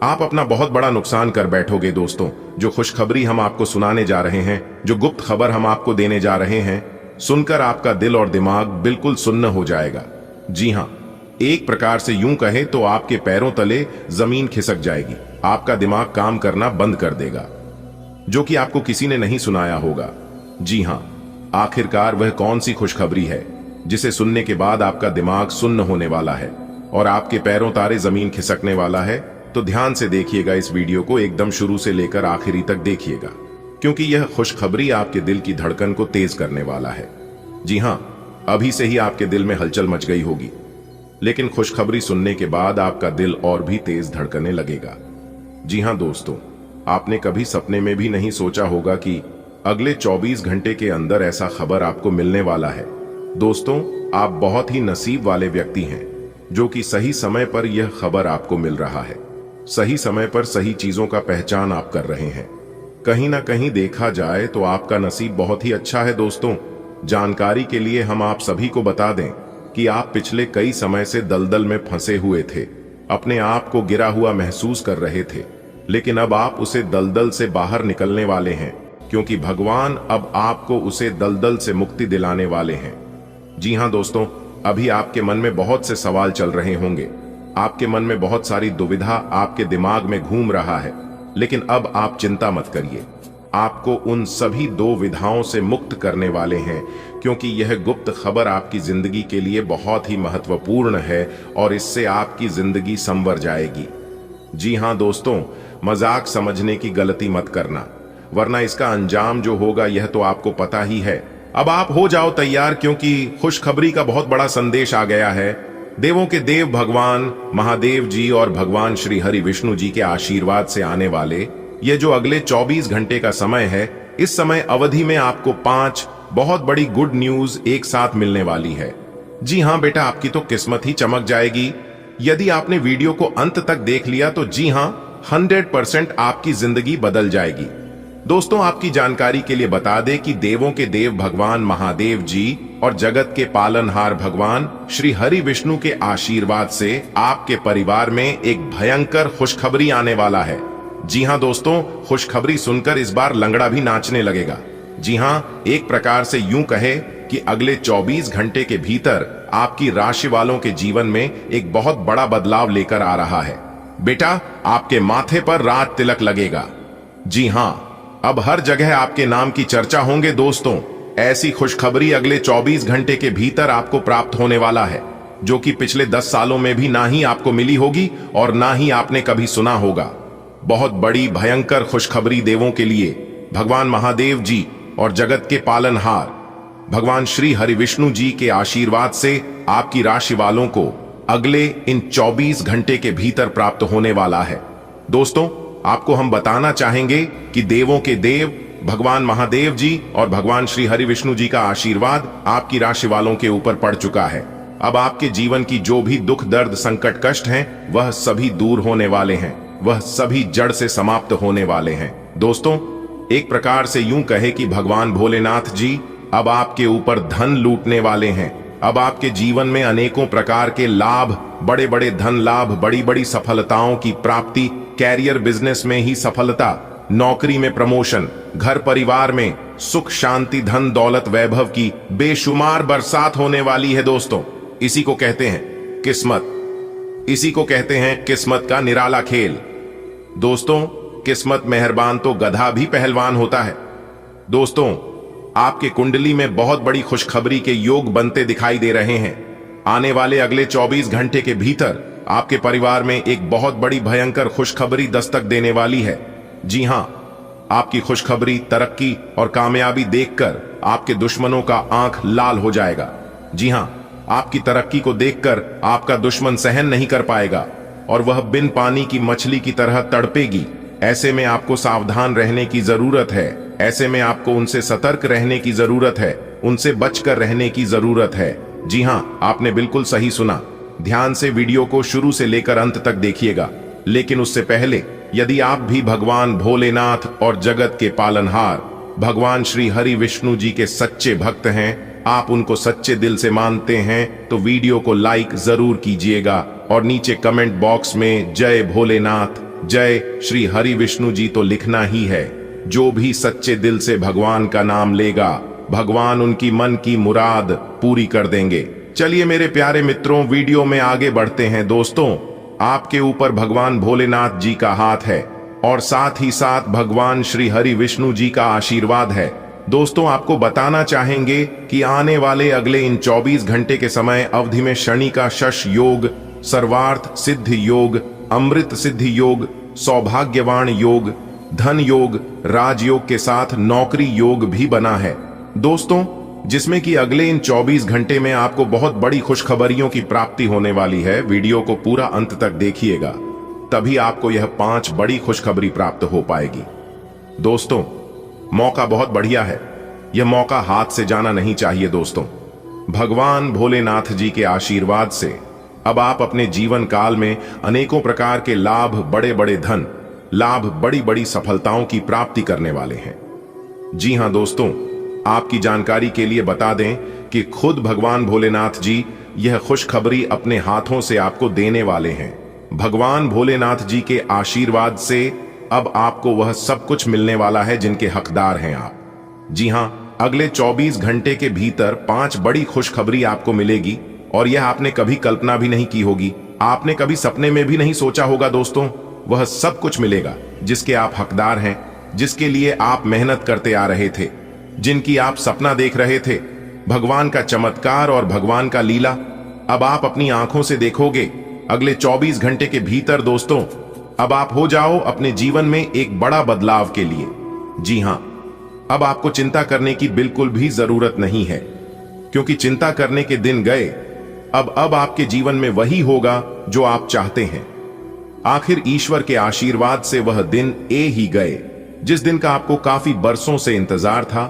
आप अपना बहुत बड़ा नुकसान कर बैठोगे। दोस्तों, जो खुशखबरी हम आपको सुनाने जा रहे हैं, जो गुप्त खबर हम आपको देने जा रहे हैं, सुनकर आपका दिल और दिमाग बिल्कुल सुन्न हो जाएगा। जी हां, एक प्रकार से यूं कहें तो आपके पैरों तले जमीन खिसक जाएगी। आपका दिमाग काम करना बंद कर देगा, जो कि आपको किसी ने नहीं सुनाया होगा। जी हां, आखिरकार वह कौन सी खुशखबरी है जिसे सुनने के बाद आपका दिमाग सुन्न होने वाला है और आपके पैरों तारे जमीन खिसकने वाला है? तो ध्यान से देखिएगा, इस वीडियो को एकदम शुरू से लेकर आखिरी तक देखिएगा, क्योंकि यह खुशखबरी आपके दिल की धड़कन को तेज करने वाला है। जी हां, अभी से ही आपके दिल में हलचल मच गई होगी, लेकिन खुशखबरी सुनने के बाद आपका दिल और भी तेज धड़कने लगेगा। जी हां दोस्तों, आपने कभी सपने में भी नहीं सोचा होगा कि अगले 24 घंटे के अंदर ऐसा खबर आपको मिलने वाला है। दोस्तों, आप बहुत ही नसीब वाले व्यक्ति हैं, जो कि सही समय पर यह खबर आपको मिल रहा है। सही समय पर सही चीजों का पहचान आप कर रहे हैं। कहीं ना कहीं देखा जाए तो आपका नसीब बहुत ही अच्छा है। दोस्तों, जानकारी के लिए हम आप सभी को बता दें कि आप पिछले कई समय से दलदल में फंसे हुए थे, अपने आप को गिरा हुआ महसूस कर रहे थे, लेकिन अब आप उसे दलदल से बाहर निकलने वाले हैं, क्योंकि भगवान अब आपको उसे दलदल से मुक्ति दिलाने वाले हैं। जी हां दोस्तों, अभी आपके मन में बहुत से सवाल चल रहे होंगे, आपके मन में बहुत सारी दुविधा आपके दिमाग में घूम रहा है, लेकिन अब आप चिंता मत करिए। आपको उन सभी दुविधाओं से मुक्त करने वाले हैं, क्योंकि यह गुप्त खबर आपकी जिंदगी के लिए बहुत ही महत्वपूर्ण है और इससे आपकी जिंदगी संवर जाएगी। जी हां दोस्तों, मजाक समझने की गलती मत करना, वरना इसका अंजाम जो होगा यह तो आपको पता ही है। अब आप हो जाओ तैयार, क्योंकि खुशखबरी का बहुत बड़ा संदेश आ गया है। देवों के देव भगवान महादेव जी और भगवान श्री हरि विष्णु जी के आशीर्वाद से आने वाले ये जो अगले 24 घंटे का समय है, इस समय अवधि में आपको 5 बहुत बड़ी गुड न्यूज एक साथ मिलने वाली है। जी हां बेटा, आपकी तो किस्मत ही चमक जाएगी। यदि आपने वीडियो को अंत तक देख लिया तो जी हां, 100% आपकी जिंदगी बदल जाएगी। दोस्तों, आपकी जानकारी के लिए बता दें कि देवों के देव भगवान महादेव जी और जगत के पालनहार भगवान श्री हरि विष्णु के आशीर्वाद से आपके परिवार में एक भयंकर खुशखबरी आने वाला है। जी हां दोस्तों, खुशखबरी सुनकर इस बार लंगड़ा भी नाचने लगेगा। जी हां, एक प्रकार से यूं कहे कि अगले 24 घंटे के भीतर आपकी राशि वालों के जीवन में एक बहुत बड़ा बदलाव लेकर आ रहा है। बेटा, आपके माथे पर राज तिलक लगेगा। जी हां, अब हर जगह आपके नाम की चर्चा होंगे। दोस्तों, ऐसी खुशखबरी अगले 24 घंटे के भीतर आपको प्राप्त होने वाला है, जो कि पिछले 10 सालों में भी ना ही आपको मिली होगी और ना ही आपने कभी सुना होगा। बहुत बड़ी भयंकर खुशखबरी देवों के लिए भगवान महादेव जी और जगत के पालनहार भगवान श्री हरि विष्णु जी के आशीर्वाद से आपकी राशि वालों को अगले इन 24 घंटे के भीतर प्राप्त होने वाला है। दोस्तों, आपको हम बताना चाहेंगे कि देवों के देव भगवान महादेव जी और भगवान श्री हरि विष्णु जी का आशीर्वाद आपकी राशि वालों के ऊपर पड़ चुका है। अब आपके जीवन की जो भी दुख दर्द संकट कष्ट हैं, वह सभी दूर होने वाले हैं, वह सभी जड़ से समाप्त होने वाले हैं। दोस्तों, एक प्रकार से यूं कहे कि भगवान भोलेनाथ जी अब आपके ऊपर धन लूटने वाले हैं। अब आपके जीवन में अनेकों प्रकार के लाभ, बड़े बड़े धन लाभ, बड़ी बड़ी सफलताओं की प्राप्ति, कैरियर बिजनेस में ही सफलता, नौकरी में प्रमोशन, घर परिवार में सुख शांति, धन दौलत वैभव की बेशुमार बरसात होने वाली है। दोस्तों, इसी को कहते हैं किस्मत। इसी को कहते हैं किस्मत का निराला खेल। दोस्तों, किस्मत मेहरबान तो गधा भी पहलवान होता है। दोस्तों, आपके कुंडली में बहुत बड़ी खुशखबरी के योग बनते दिखाई दे रहे हैं। आने वाले अगले 24 घंटे के भीतर आपके परिवार में एक बहुत बड़ी भयंकर खुशखबरी दस्तक देने वाली है। जी हां, आपकी खुशखबरी, तरक्की और कामयाबी देखकर आपके दुश्मनों का आंख लाल हो जाएगा। जी हां, आपकी तरक्की को देखकर आपका दुश्मन सहन नहीं कर पाएगा और वह बिन पानी की मछली की तरह तड़पेगी। ऐसे में आपको सावधान रहने की जरूरत है। ऐसे में आपको उनसे सतर्क रहने की जरूरत है, उनसे बचकर रहने की जरूरत है। जी हां, आपने बिल्कुल सही सुना। ध्यान से वीडियो को शुरू से लेकर अंत तक देखिएगा। लेकिन उससे पहले, यदि आप भी भगवान भोलेनाथ और जगत के पालनहार भगवान श्री हरि विष्णु जी के सच्चे भक्त हैं, आप उनको सच्चे दिल से मानते हैं, तो वीडियो को लाइक जरूर कीजिएगा और नीचे कमेंट बॉक्स में जय भोलेनाथ, जय श्री हरि विष्णु जी तो लिखना ही है। जो भी सच्चे दिल से भगवान का नाम लेगा, भगवान उनकी मन की मुराद पूरी कर देंगे। चलिए मेरे प्यारे मित्रों, वीडियो में आगे बढ़ते हैं। दोस्तों, आपके ऊपर भगवान भोलेनाथ जी का हाथ है और साथ ही साथ भगवान श्री हरि विष्णु जी का आशीर्वाद है। दोस्तों, आपको बताना चाहेंगे कि आने वाले अगले इन 24 घंटे के समय अवधि में शनि का शश योग, सर्वार्थ सिद्ध योग, अमृत सिद्ध योग, सौभाग्यवान योग, धन योग, राजयोग के साथ नौकरी योग भी बना है। दोस्तों, जिसमें कि अगले इन 24 घंटे में आपको बहुत बड़ी खुशखबरियों की प्राप्ति होने वाली है। वीडियो को पूरा अंत तक देखिएगा, तभी आपको यह 5 बड़ी खुशखबरी प्राप्त हो पाएगी। दोस्तों, मौका बहुत बढ़िया है, यह मौका हाथ से जाना नहीं चाहिए। दोस्तों, भगवान भोलेनाथ जी के आशीर्वाद से अब आप अपने जीवन काल में अनेकों प्रकार के लाभ, बड़े बड़े धन लाभ, बड़ी बड़ी सफलताओं की प्राप्ति करने वाले हैं। जी हां दोस्तों, आपकी जानकारी के लिए बता दें कि खुद भगवान भोलेनाथ जी यह खुशखबरी अपने हाथों से आपको देने वाले हैं। भगवान भोलेनाथ जी के आशीर्वाद से अब आपको वह सब कुछ मिलने वाला है जिनके हकदार हैं आप। जी हां, अगले 24 घंटे के भीतर 5 बड़ी खुशखबरी आपको मिलेगी और यह आपने कभी कल्पना भी नहीं की होगी, आपने कभी सपने में भी नहीं सोचा होगा। दोस्तों, वह सब कुछ मिलेगा जिसके आप हकदार हैं, जिसके लिए आप मेहनत करते आ रहे थे, जिनकी आप सपना देख रहे थे। भगवान का चमत्कार और भगवान का लीला अब आप अपनी आंखों से देखोगे अगले 24 घंटे के भीतर। दोस्तों, अब आप हो जाओ अपने जीवन में एक बड़ा बदलाव के लिए। जी हां, अब आपको चिंता करने की बिल्कुल भी जरूरत नहीं है, क्योंकि चिंता करने के दिन गए। अब आपके जीवन में वही होगा जो आप चाहते हैं। आखिर ईश्वर के आशीर्वाद से वह दिन ही गए जिस दिन का आपको काफी बरसों से इंतजार था।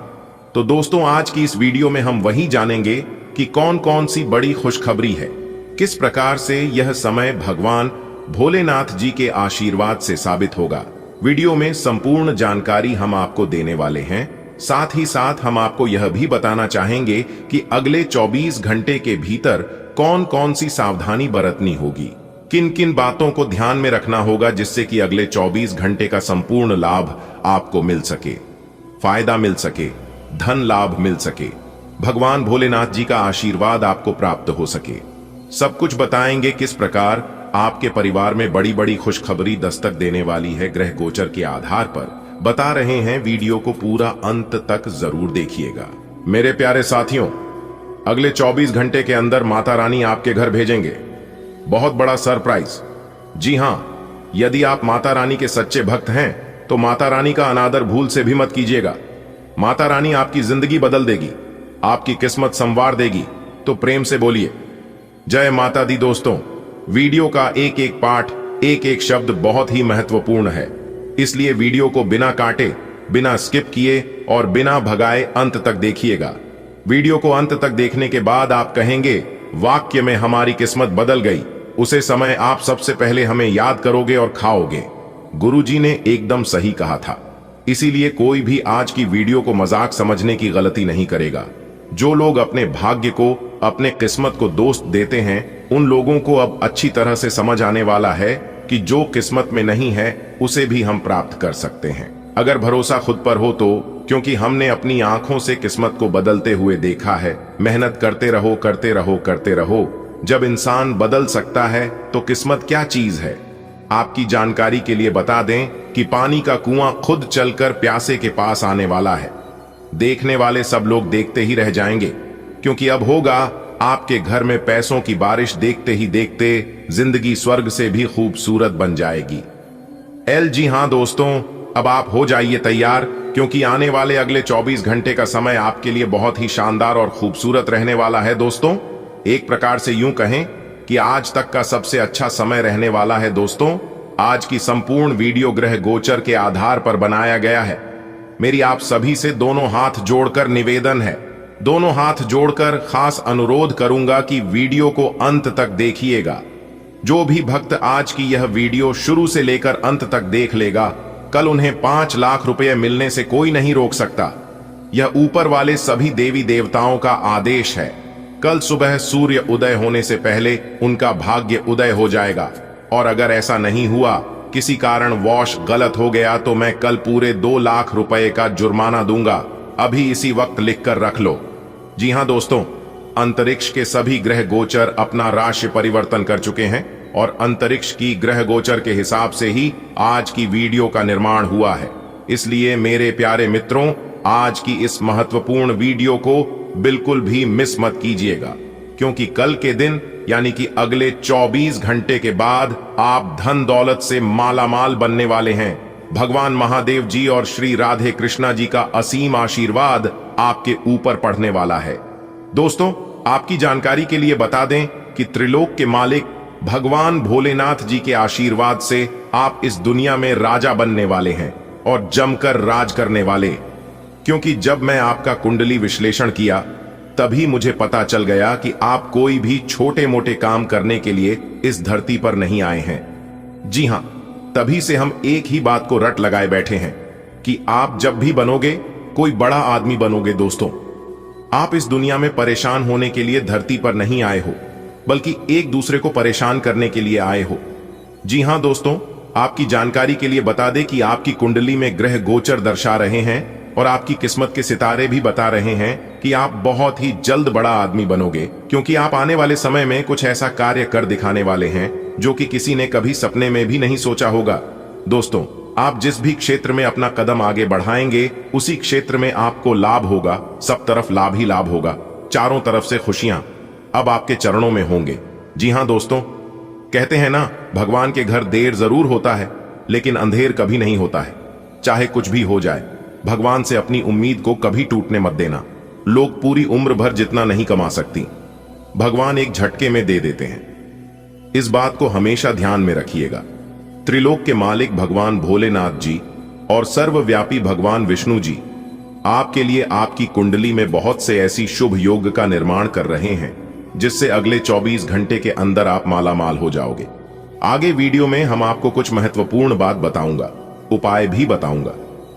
तो दोस्तों, आज की इस वीडियो में हम वही जानेंगे कि कौन कौन सी बड़ी खुशखबरी है, किस प्रकार से यह समय भगवान भोलेनाथ जी के आशीर्वाद से साबित होगा। वीडियो में संपूर्ण जानकारी हम आपको देने वाले हैं। साथ ही साथ हम आपको यह भी बताना चाहेंगे कि अगले 24 घंटे के भीतर कौन कौन सी सावधानी बरतनी होगी, किन किन बातों को ध्यान में रखना होगा, जिससे कि अगले 24 घंटे का संपूर्ण लाभ आपको मिल सके, फायदा मिल सके, धन लाभ मिल सके, भगवान भोलेनाथ जी का आशीर्वाद आपको प्राप्त हो सके। सब कुछ बताएंगे किस प्रकार आपके परिवार में बड़ी बड़ी खुशखबरी दस्तक देने वाली है ग्रह गोचर के आधार पर बता रहे हैं। वीडियो को पूरा अंत तक जरूर देखिएगा। मेरे प्यारे साथियों, अगले 24 घंटे के अंदर माता रानी आपके घर भेजेंगे बहुत बड़ा सरप्राइज। जी हां, यदि आप माता रानी के सच्चे भक्त हैं तो माता रानी का अनादर भूल से भी मत कीजिएगा। माता रानी आपकी जिंदगी बदल देगी, आपकी किस्मत संवार देगी। तो प्रेम से बोलिए जय माता दी। दोस्तों, वीडियो का एक एक पाठ, एक एक शब्द बहुत ही महत्वपूर्ण है, इसलिए वीडियो को बिना काटे, बिना स्किप किए और बिना भगाए अंत तक देखिएगा। वीडियो को अंत तक देखने के बाद आप कहेंगे वाक्य में हमारी किस्मत बदल गई, उसे समय आप सबसे पहले हमें याद करोगे और खाओगे। गुरुजी ने एकदम सही कहा था, इसीलिए कोई भी आज की वीडियो को मजाक समझने की गलती नहीं करेगा। जो लोग अपने भाग्य को, अपने किस्मत को दोस्त देते हैं, उन लोगों को अब अच्छी तरह से समझ आने वाला है कि जो किस्मत में नहीं है उसे भी हम प्राप्त कर सकते हैं, अगर भरोसा खुद पर हो तो। क्योंकि हमने अपनी आंखों से किस्मत को बदलते हुए देखा है। मेहनत करते रहो, करते रहो, करते रहो। जब इंसान बदल सकता है तो किस्मत क्या चीज है। आपकी जानकारी के लिए बता दें कि पानी का कुआं खुद चलकर प्यासे के पास आने वाला है। देखने वाले सब लोग देखते ही रह जाएंगे, क्योंकि अब होगा आपके घर में पैसों की बारिश। देखते ही देखते जिंदगी स्वर्ग से भी खूबसूरत बन जाएगी। जी हां दोस्तों, अब आप हो जाइए तैयार, क्योंकि आने वाले अगले 24 घंटे का समय आपके लिए बहुत ही शानदार और खूबसूरत रहने वाला है। दोस्तों, एक प्रकार से यूं कहें कि आज तक का सबसे अच्छा समय रहने वाला है। दोस्तों, आज की संपूर्ण वीडियो ग्रह गोचर के आधार पर बनाया गया है। मेरी आप सभी से दोनों हाथ जोड़कर निवेदन है, दोनों हाथ जोड़कर खास अनुरोध करूंगा कि वीडियो को अंत तक देखिएगा। जो भी भक्त आज की यह वीडियो शुरू से लेकर अंत तक देख लेगा, कल उन्हें 5 लाख रुपए मिलने से कोई नहीं रोक सकता। यह ऊपर वाले सभी देवी देवताओं का आदेश है। कल सुबह सूर्य उदय होने से पहले उनका भाग्य उदय हो जाएगा, और अगर ऐसा नहीं हुआ, किसी कारण वॉश गलत हो गया, तो मैं कल पूरे 2 लाख रुपए का जुर्माना दूंगा। अभी इसी वक्त लिखकर रख लो। जी हां दोस्तों, अंतरिक्ष के सभी ग्रह गोचर अपना राशि परिवर्तन कर चुके हैं, और अंतरिक्ष की ग्रह गोचर के हिसाब से ही आज की वीडियो का निर्माण हुआ है। इसलिए मेरे प्यारे मित्रों, आज की इस महत्वपूर्ण वीडियो को बिल्कुल भी मिस मत कीजिएगा, क्योंकि कल के दिन यानी कि अगले 24 घंटे के बाद आप धन दौलत से मालामाल बनने वाले हैं। भगवान महादेव जी और श्री राधे कृष्णा जी का असीम आशीर्वाद आपके ऊपर पड़ने वाला है। दोस्तों, आपकी जानकारी के लिए बता दें कि त्रिलोक के मालिक भगवान भोलेनाथ जी के आशीर्वाद से आप इस दुनिया में राजा बनने वाले हैं और जमकर राज करने वाले। क्योंकि जब मैं आपका कुंडली विश्लेषण किया, तभी मुझे पता चल गया कि आप कोई भी छोटे मोटे काम करने के लिए इस धरती पर नहीं आए हैं। जी हां, तभी से हम एक ही बात को रट लगाए बैठे हैं कि आप जब भी बनोगे, कोई बड़ा आदमी बनोगे। दोस्तों, आप इस दुनिया में परेशान होने के लिए धरती पर नहीं आए हो, बल्कि एक दूसरे को परेशान करने के लिए आए हो। जी हां दोस्तों, आपकी जानकारी के लिए बता दें कि आपकी कुंडली में ग्रह गोचर दर्शा रहे हैं और आपकी किस्मत के सितारे भी बता रहे हैं कि आप बहुत ही जल्द बड़ा आदमी बनोगे, क्योंकि आप आने वाले समय में कुछ ऐसा कार्य कर दिखाने वाले हैं जो कि किसी ने कभी सपने में भी नहीं सोचा होगा। दोस्तों, आप जिस भी क्षेत्र में अपना कदम आगे बढ़ाएंगे, उसी क्षेत्र में आपको लाभ होगा। सब तरफ लाभ ही लाभ होगा, चारों तरफ से खुशियां अब आपके चरणों में होंगे। जी हां दोस्तों, कहते हैं ना, भगवान के घर देर जरूर होता है, लेकिन अंधेर कभी नहीं होता है। चाहे कुछ भी हो जाए, भगवान से अपनी उम्मीद को कभी टूटने मत देना। लोग पूरी उम्र भर जितना नहीं कमा सकती, भगवान एक झटके में दे देते हैं। इस बात को हमेशा ध्यान में रखिएगा। त्रिलोक के मालिक भगवान भोलेनाथ जी और सर्वव्यापी भगवान विष्णु जी आपके लिए आपकी कुंडली में बहुत से ऐसी शुभ योग का निर्माण कर रहे हैं जिससे अगले 24 घंटे के अंदर आप मालामाल हो जाओगे। आगे वीडियो में हम आपको कुछ महत्वपूर्ण बात बताऊंगा, उपाय भी बताऊंगा।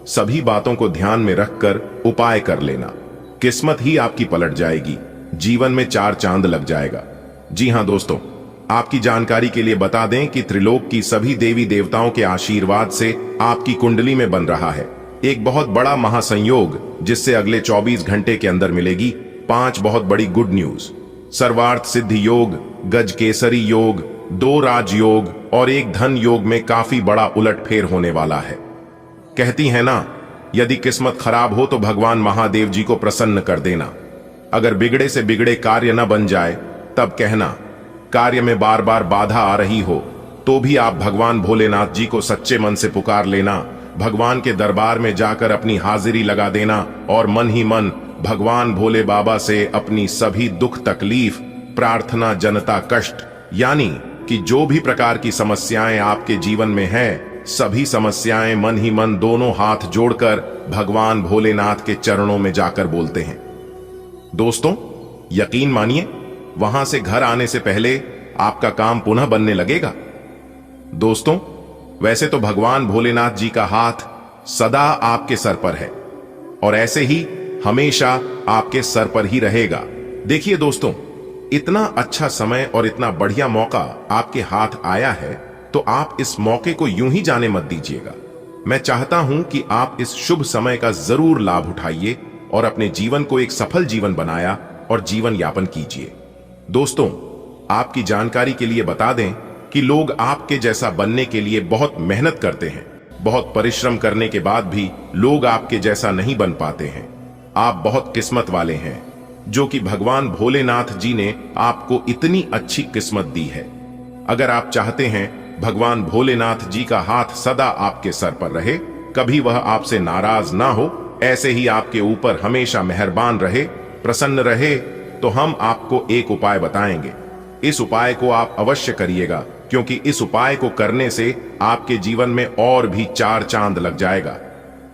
सभी बातों को ध्यान में रखकर उपाय कर लेना, किस्मत ही आपकी पलट जाएगी, जीवन में 4 चांद लग जाएगा। जी हां दोस्तों, आपकी जानकारी के लिए बता दें कि त्रिलोक की सभी देवी देवताओं के आशीर्वाद से आपकी कुंडली में बन रहा है एक बहुत बड़ा महासंयोग, जिससे अगले 24 घंटे के अंदर मिलेगी 5 बहुत बड़ी गुड न्यूज। सर्वार्थ सिद्धि योग, गजकेसरी योग, 2 राजयोग और 1 धन योग में काफी बड़ा उलटफेर होने वाला है। कहती है ना, यदि किस्मत खराब हो तो भगवान महादेव जी को प्रसन्न कर देना। अगर बिगड़े से बिगड़े कार्य न बन जाए तब कहना, कार्य में बार बार बाधा आ रही हो तो भी आप भगवान भोलेनाथ जी को सच्चे मन से पुकार लेना। भगवान के दरबार में जाकर अपनी हाजिरी लगा देना और मन ही मन भगवान भोले बाबा से अपनी सभी दुख तकलीफ, प्रार्थना, जनता, कष्ट, यानी कि जो भी प्रकार की समस्याएं आपके जीवन में हैं, सभी समस्याएं मन ही मन दोनों हाथ जोड़कर भगवान भोलेनाथ के चरणों में जाकर बोलते हैं। दोस्तों, यकीन मानिए, वहां से घर आने से पहले आपका काम पुनः बनने लगेगा। दोस्तों, वैसे तो भगवान भोलेनाथ जी का हाथ सदा आपके सर पर है और ऐसे ही हमेशा आपके सर पर ही रहेगा। देखिए दोस्तों, इतना अच्छा समय और इतना बढ़िया मौका आपके हाथ आया है तो आप इस मौके को यूं ही जाने मत दीजिएगा। मैं चाहता हूं कि आप इस शुभ समय का जरूर लाभ उठाइए और अपने जीवन को एक सफल जीवन बनाया और जीवन यापन कीजिए। दोस्तों, आपकी जानकारी के लिए बता दें कि लोग आपके जैसा बनने के लिए बहुत मेहनत करते हैं। बहुत परिश्रम करने के बाद भी लोग आपके जैसा नहीं बन पाते हैं। आप बहुत किस्मत वाले हैं, जो कि भगवान भोलेनाथ जी ने आपको इतनी अच्छी किस्मत दी है। अगर आप चाहते हैं भगवान भोलेनाथ जी का हाथ सदा आपके सर पर रहे, कभी वह आपसे नाराज ना हो, ऐसे ही आपके ऊपर हमेशा मेहरबान रहे, प्रसन्न रहे, तो हम आपको एक उपाय बताएंगे। इस उपाय को आप अवश्य करिएगा, क्योंकि इस उपाय को करने से आपके जीवन में और भी 4 चांद लग जाएगा।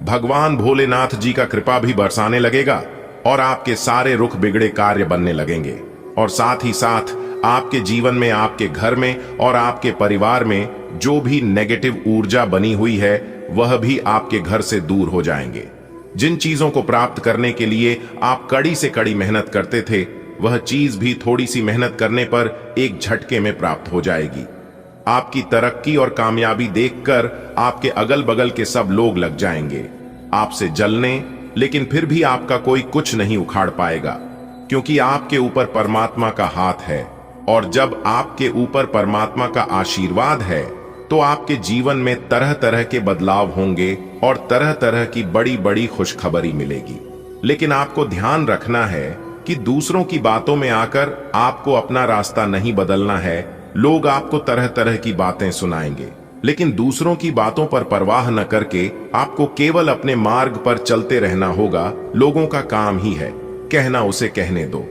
भगवान भोलेनाथ जी का कृपा भी बरसाने लगेगा और आपके सारे रुख बिगड़े कार्य बनने लगेंगे और साथ ही साथ आपके जीवन में, आपके घर में और आपके परिवार में जो भी नेगेटिव ऊर्जा बनी हुई है वह भी आपके घर से दूर हो जाएंगे। जिन चीजों को प्राप्त करने के लिए आप कड़ी से कड़ी मेहनत करते थे, वह चीज भी थोड़ी सी मेहनत करने पर एक झटके में प्राप्त हो जाएगी। आपकी तरक्की और कामयाबी देखकर आपके अगल बगल के सब लोग लग जाएंगे आपसे जलने, लेकिन फिर भी आपका कोई कुछ नहीं उखाड़ पाएगा, क्योंकि आपके ऊपर परमात्मा का हाथ है। और जब आपके ऊपर परमात्मा का आशीर्वाद है तो आपके जीवन में तरह तरह के बदलाव होंगे और तरह तरह की बड़ी बड़ी खुशखबरी मिलेगी। लेकिन आपको ध्यान रखना है कि दूसरों की बातों में आकर आपको अपना रास्ता नहीं बदलना है। लोग आपको तरह तरह की बातें सुनाएंगे, लेकिन दूसरों की बातों पर परवाह न करके आपको केवल अपने मार्ग पर चलते रहना होगा। लोगों का काम ही है कहना, उसे कहने दो।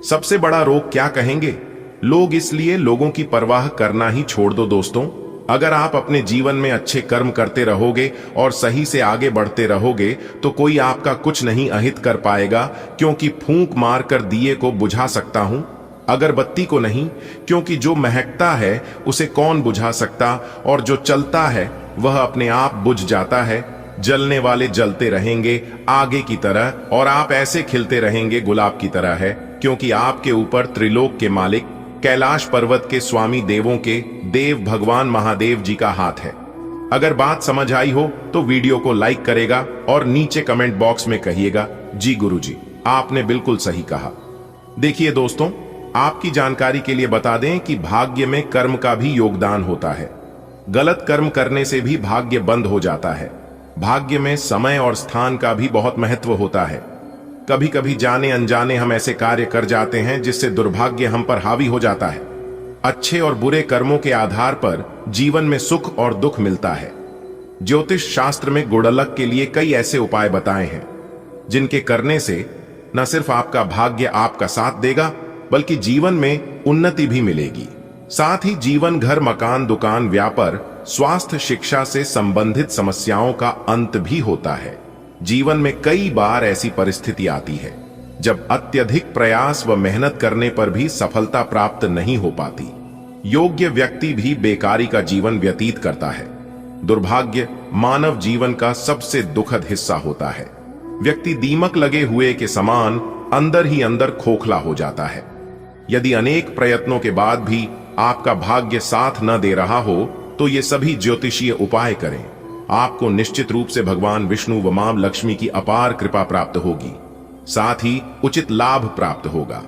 सबसे बड़ा रोग क्या कहेंगे लोग, इसलिए लोगों की परवाह करना ही छोड़ दो। दोस्तों, अगर आप अपने जीवन में अच्छे कर्म करते रहोगे और सही से आगे बढ़ते रहोगे तो कोई आपका कुछ नहीं अहित कर पाएगा, क्योंकि फूंक मारकर दिए को बुझा सकता हूं, अगरबत्ती को नहीं, क्योंकि जो महकता है उसे कौन बुझा सकता, और जो चलता है वह अपने आप बुझ जाता है। जलने वाले जलते रहेंगे आगे की तरह, और आप ऐसे खिलते रहेंगे गुलाब की तरह है, क्योंकि आपके ऊपर त्रिलोक के मालिक, कैलाश पर्वत के स्वामी देवों के देव भगवान महादेव जी का हाथ है। अगर बात समझ आई हो तो वीडियो को लाइक करेगा और नीचे कमेंट बॉक्स में कहिएगा, जी गुरुजी, आपने बिल्कुल सही कहा। देखिए दोस्तों, आपकी जानकारी के लिए बता दें कि भाग्य में कर्म का भी योगदान होता है। गलत कर्म करने से भी भाग्य बंद हो जाता है। भाग्य में समय और स्थान का भी बहुत महत्व होता है। कभी कभी जाने अनजाने हम ऐसे कार्य कर जाते हैं जिससे दुर्भाग्य हम पर हावी हो जाता है। अच्छे और बुरे कर्मों के आधार पर जीवन में सुख और दुख मिलता है। ज्योतिष शास्त्र में गुड़लक के लिए कई ऐसे उपाय बताए हैं जिनके करने से न सिर्फ आपका भाग्य आपका साथ देगा बल्कि जीवन में उन्नति भी मिलेगी। साथ ही जीवन, घर, मकान, दुकान, व्यापार, स्वास्थ्य, शिक्षा से संबंधित समस्याओं का अंत भी होता है। जीवन में कई बार ऐसी परिस्थिति आती है जब अत्यधिक प्रयास व मेहनत करने पर भी सफलता प्राप्त नहीं हो पाती। योग्य व्यक्ति भी बेकारी का जीवन व्यतीत करता है। दुर्भाग्य मानव जीवन का सबसे दुखद हिस्सा होता है। व्यक्ति दीमक लगे हुए के समान अंदर ही अंदर खोखला हो जाता है। यदि अनेक प्रयत्नों के बाद भी आपका भाग्य साथ न दे रहा हो तो ये सभी ज्योतिषीय उपाय करें। आपको निश्चित रूप से भगवान विष्णु व मां लक्ष्मी की अपार कृपा प्राप्त होगी। साथ ही उचित लाभ प्राप्त होगा।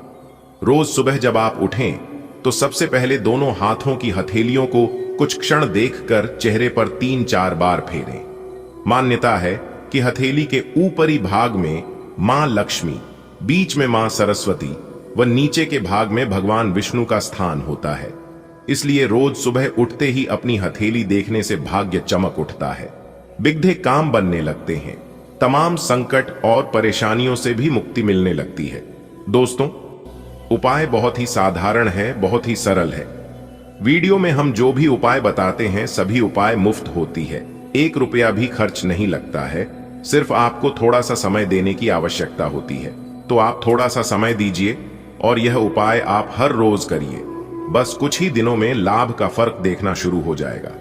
रोज सुबह जब आप उठें तो सबसे पहले दोनों हाथों की हथेलियों को कुछ क्षण देखकर चेहरे पर 3-4 बार फेरें। मान्यता है कि हथेली के ऊपरी भाग में मां लक्ष्मी, बीच में मां सरस्वती व नीचे के भाग में भगवान विष्णु का स्थान होता है। इसलिए रोज सुबह उठते ही अपनी हथेली देखने से भाग्य चमक उठता है। बिगड़े काम बनने लगते हैं। तमाम संकट और परेशानियों से भी मुक्ति मिलने लगती है। दोस्तों, उपाय बहुत ही साधारण है, बहुत ही सरल है। वीडियो में हम जो भी उपाय बताते हैं सभी उपाय मुफ्त होती है। 1 रुपया भी खर्च नहीं लगता है। सिर्फ आपको थोड़ा सा समय देने की आवश्यकता होती है। तो आप थोड़ा सा समय दीजिए और यह उपाय आप हर रोज करिए। बस कुछ ही दिनों में लाभ का फर्क देखना शुरू हो जाएगा।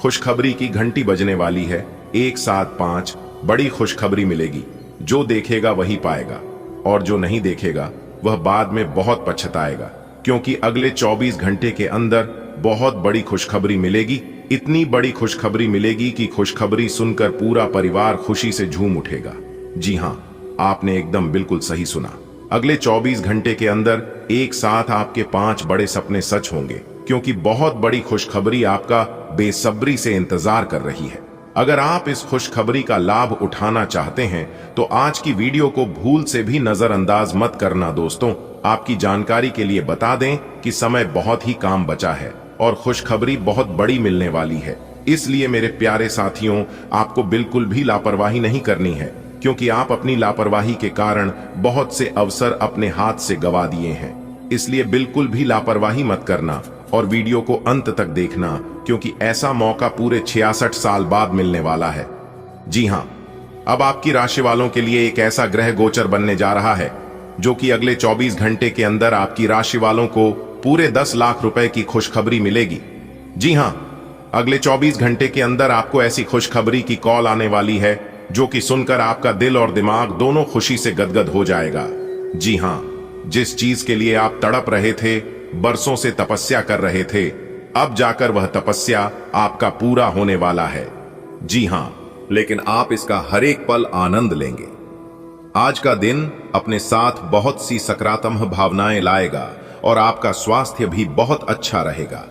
खुशखबरी की घंटी बजने वाली है। 175 बड़ी खुशखबरी मिलेगी। जो देखेगा वही पाएगा और जो नहीं देखेगा वह बाद में बहुत पछताएगा, क्योंकि अगले 24 घंटे के अंदर बहुत बड़ी खुशखबरी मिलेगी। इतनी बड़ी खुशखबरी मिलेगी कि खुशखबरी सुनकर पूरा परिवार खुशी से झूम उठेगा। जी हां, आपने एकदम बिल्कुल सही सुना। अगले 24 घंटे के अंदर एक साथ आपके 5 बड़े सपने सच होंगे, क्योंकि बहुत बड़ी खुशखबरी आपका बेसब्री से इंतजार कर रही है। अगर आप इस खुशखबरी का लाभ उठाना चाहते हैं तो आज की वीडियो को भूल से भी नजरअंदाज मत करना। दोस्तों, आपकी जानकारी के लिए बता दें कि समय बहुत ही कम बचा है और खुशखबरी बहुत बड़ी मिलने वाली है। इसलिए मेरे प्यारे साथियों, आपको बिल्कुल भी लापरवाही नहीं करनी है, क्योंकि आप अपनी लापरवाही के कारण बहुत से अवसर अपने हाथ से गंवा दिए हैं। इसलिए बिल्कुल भी लापरवाही मत करना और वीडियो को अंत तक देखना, क्योंकि ऐसा मौका पूरे 66 साल बाद मिलने वाला है। जी हां, अब आपकी राशि वालों के लिए एक ऐसा ग्रह गोचर बनने जा रहा है जो कि अगले 24 घंटे के अंदर आपकी राशि वालों को पूरे 10 लाख रुपए की खुशखबरी मिलेगी। जी हां, अगले 24 घंटे के अंदर आपको ऐसी खुशखबरी की कॉल आने वाली है जो कि सुनकर आपका दिल और दिमाग दोनों खुशी से गदगद हो जाएगा। जी हां, जिस चीज के लिए आप तड़प रहे थे, बरसों से तपस्या कर रहे थे, अब जाकर वह तपस्या आपका पूरा होने वाला है। जी हां, लेकिन आप इसका हर एक पल आनंद लेंगे। आज का दिन अपने साथ बहुत सी सकारात्मक भावनाएं लाएगा और आपका स्वास्थ्य भी बहुत अच्छा रहेगा।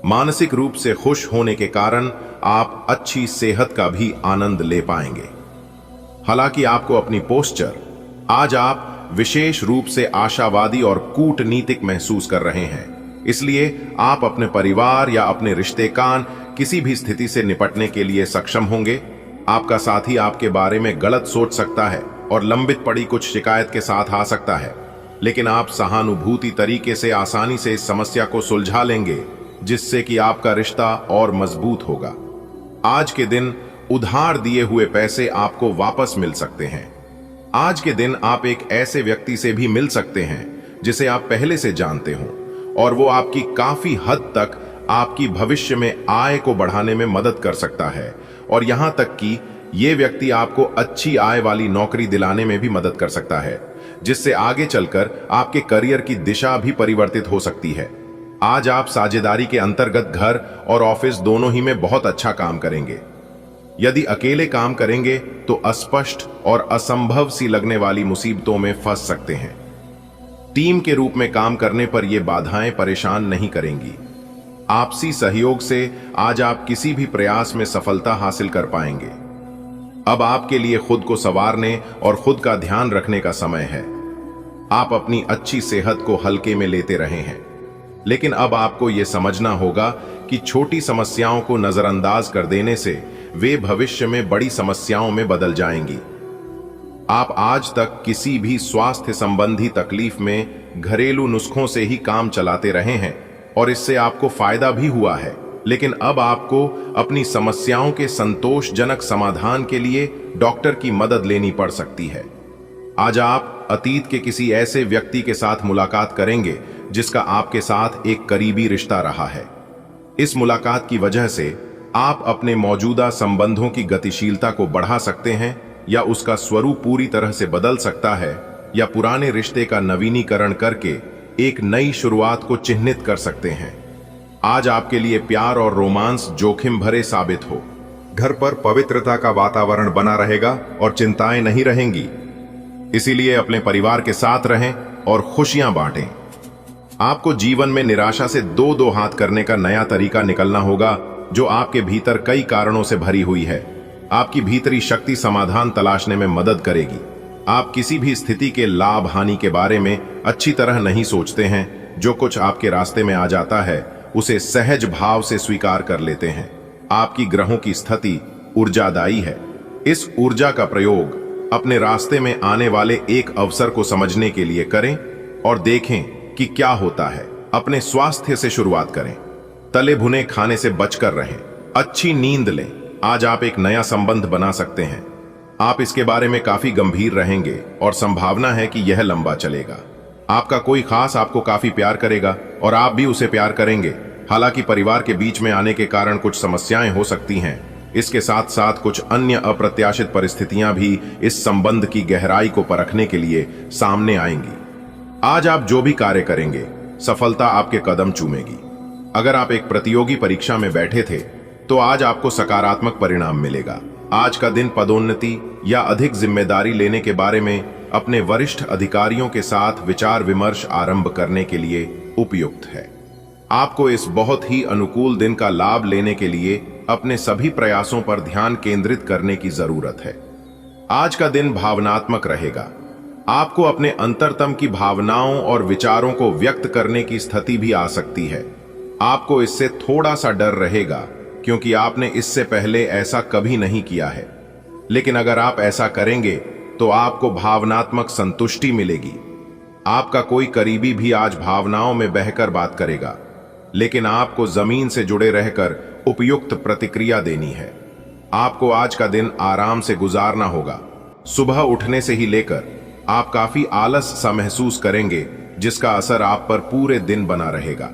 मानसिक रूप से खुश होने के कारण आप अच्छी सेहत का भी आनंद ले पाएंगे। हालांकि आपको अपनी पोस्चर, आज आप विशेष रूप से आशावादी और कूटनीतिक महसूस कर रहे हैं। इसलिए आप अपने परिवार या अपने रिश्ते कान किसी भी स्थिति से निपटने के लिए सक्षम होंगे। आपका साथी आपके बारे में गलत सोच सकता है और लंबित पड़ी कुछ शिकायत के साथ आ सकता है, लेकिन आप सहानुभूति तरीके से आसानी से इस समस्या को सुलझा लेंगे, जिससे कि आपका रिश्ता और मजबूत होगा। आज के दिन उधार दिए हुए पैसे आपको वापस मिल सकते हैं। आज के दिन आप एक ऐसे व्यक्ति से भी मिल सकते हैं जिसे आप पहले से जानते हो और वो आपकी काफी हद तक आपकी भविष्य में आय को बढ़ाने में मदद कर सकता है, और यहां तक कि ये व्यक्ति आपको अच्छी आय वाली नौकरी दिलाने में भी मदद कर सकता है, जिससे आगे चलकर आपके करियर की दिशा भी परिवर्तित हो सकती है। आज आप साझेदारी के अंतर्गत घर और ऑफिस दोनों ही में बहुत अच्छा काम करेंगे। यदि अकेले काम करेंगे तो अस्पष्ट और असंभव सी लगने वाली मुसीबतों में फंस सकते हैं। टीम के रूप में काम करने पर यह बाधाएं परेशान नहीं करेंगी। आपसी सहयोग से आज आप किसी भी प्रयास में सफलता हासिल कर पाएंगे। अब आपके लिए खुद को संवारने और खुद का ध्यान रखने का समय है। आप अपनी अच्छी सेहत को हल्के में लेते रहे हैं। लेकिन अब आपको ये समझना होगा कि छोटी समस्याओं को नजरअंदाज कर देने से वे भविष्य में बड़ी समस्याओं में बदल जाएंगी। आप आज तक किसी भी स्वास्थ्य संबंधी तकलीफ में घरेलू नुस्खों से ही काम चलाते रहे हैं और इससे आपको फायदा भी हुआ है, लेकिन अब आपको अपनी समस्याओं के संतोषजनक समाधान के लिए डॉक्टर की मदद लेनी पड़ सकती है। आज आप अतीत के किसी ऐसे व्यक्ति के साथ मुलाकात करेंगे जिसका आपके साथ एक करीबी रिश्ता रहा है। इस मुलाकात की वजह से आप अपने मौजूदा संबंधों की गतिशीलता को बढ़ा सकते हैं, या उसका स्वरूप पूरी तरह से बदल सकता है, या पुराने रिश्ते का नवीनीकरण करके एक नई शुरुआत को चिन्हित कर सकते हैं। आज आपके लिए प्यार और रोमांस जोखिम भरे साबित हो। घर पर पवित्रता का वातावरण बना रहेगा और चिंताएं नहीं रहेंगी। इसीलिए अपने परिवार के साथ रहें और खुशियां बांटें। आपको जीवन में निराशा से दो हाथ करने का नया तरीका निकलना होगा, जो आपके भीतर कई कारणों से भरी हुई है। आपकी भीतरी शक्ति समाधान तलाशने में मदद करेगी। आप किसी भी स्थिति के लाभ हानि के बारे में अच्छी तरह नहीं सोचते हैं। जो कुछ आपके रास्ते में आ जाता है उसे सहज भाव से स्वीकार कर लेते हैं। आपकी ग्रहों की स्थिति ऊर्जादायी है। इस ऊर्जा का प्रयोग अपने रास्ते में आने वाले एक अवसर को समझने के लिए करें और देखें कि क्या होता है। अपने स्वास्थ्य से शुरुआत करें। तले भुने खाने से बचकर रहें। अच्छी नींद लें। आज आप एक नया संबंध बना सकते हैं। आप इसके बारे में काफी गंभीर रहेंगे और संभावना है कि यह लंबा चलेगा। आपका कोई खास आपको काफी प्यार करेगा और आप भी उसे प्यार करेंगे। हालांकि परिवार के बीच में आने के कारण कुछ समस्याएं हो सकती हैं। इसके साथ साथ कुछ अन्य अप्रत्याशित परिस्थितियां भी इस संबंध की गहराई को परखने के लिए सामने आएंगी। आज आप जो भी कार्य करेंगे, सफलता आपके कदम चूमेगी। अगर आप एक प्रतियोगी परीक्षा में बैठे थे तो आज आपको सकारात्मक परिणाम मिलेगा। आज का दिन पदोन्नति या अधिक जिम्मेदारी लेने के बारे में अपने वरिष्ठ अधिकारियों के साथ विचार विमर्श आरंभ करने के लिए उपयुक्त है। आपको इस बहुत ही अनुकूल दिन का लाभ लेने के लिए अपने सभी प्रयासों पर ध्यान केंद्रित करने की जरूरत है। आज का दिन भावनात्मक रहेगा। आपको अपने अंतरतम की भावनाओं और विचारों को व्यक्त करने की स्थिति भी आ सकती है। आपको इससे थोड़ा सा डर रहेगा क्योंकि आपने इससे पहले ऐसा कभी नहीं किया है, लेकिन अगर आप ऐसा करेंगे तो आपको भावनात्मक संतुष्टि मिलेगी। आपका कोई करीबी भी आज भावनाओं में बहकर बात करेगा, लेकिन आपको जमीन से जुड़े रहकर उपयुक्त प्रतिक्रिया देनी है। आपको आज का दिन आराम से गुजारना होगा। सुबह उठने से ही लेकर आप काफी आलस सा महसूस करेंगे, जिसका असर आप पर पूरे दिन बना रहेगा।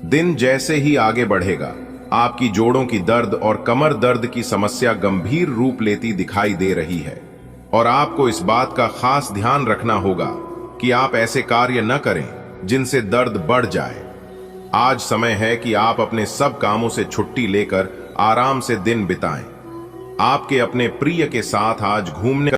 दिन जैसे ही आगे बढ़ेगा, आपकी जोड़ों की दर्द और कमर दर्द की समस्या गंभीर रूप लेती दिखाई दे रही है और आपको इस बात का खास ध्यान रखना होगा कि आप ऐसे कार्य न करें जिनसे दर्द बढ़ जाए। आज समय है कि आप अपने सब कामों से छुट्टी लेकर आराम से दिन बिताएं। आपके अपने प्रिय के साथ आज घूमने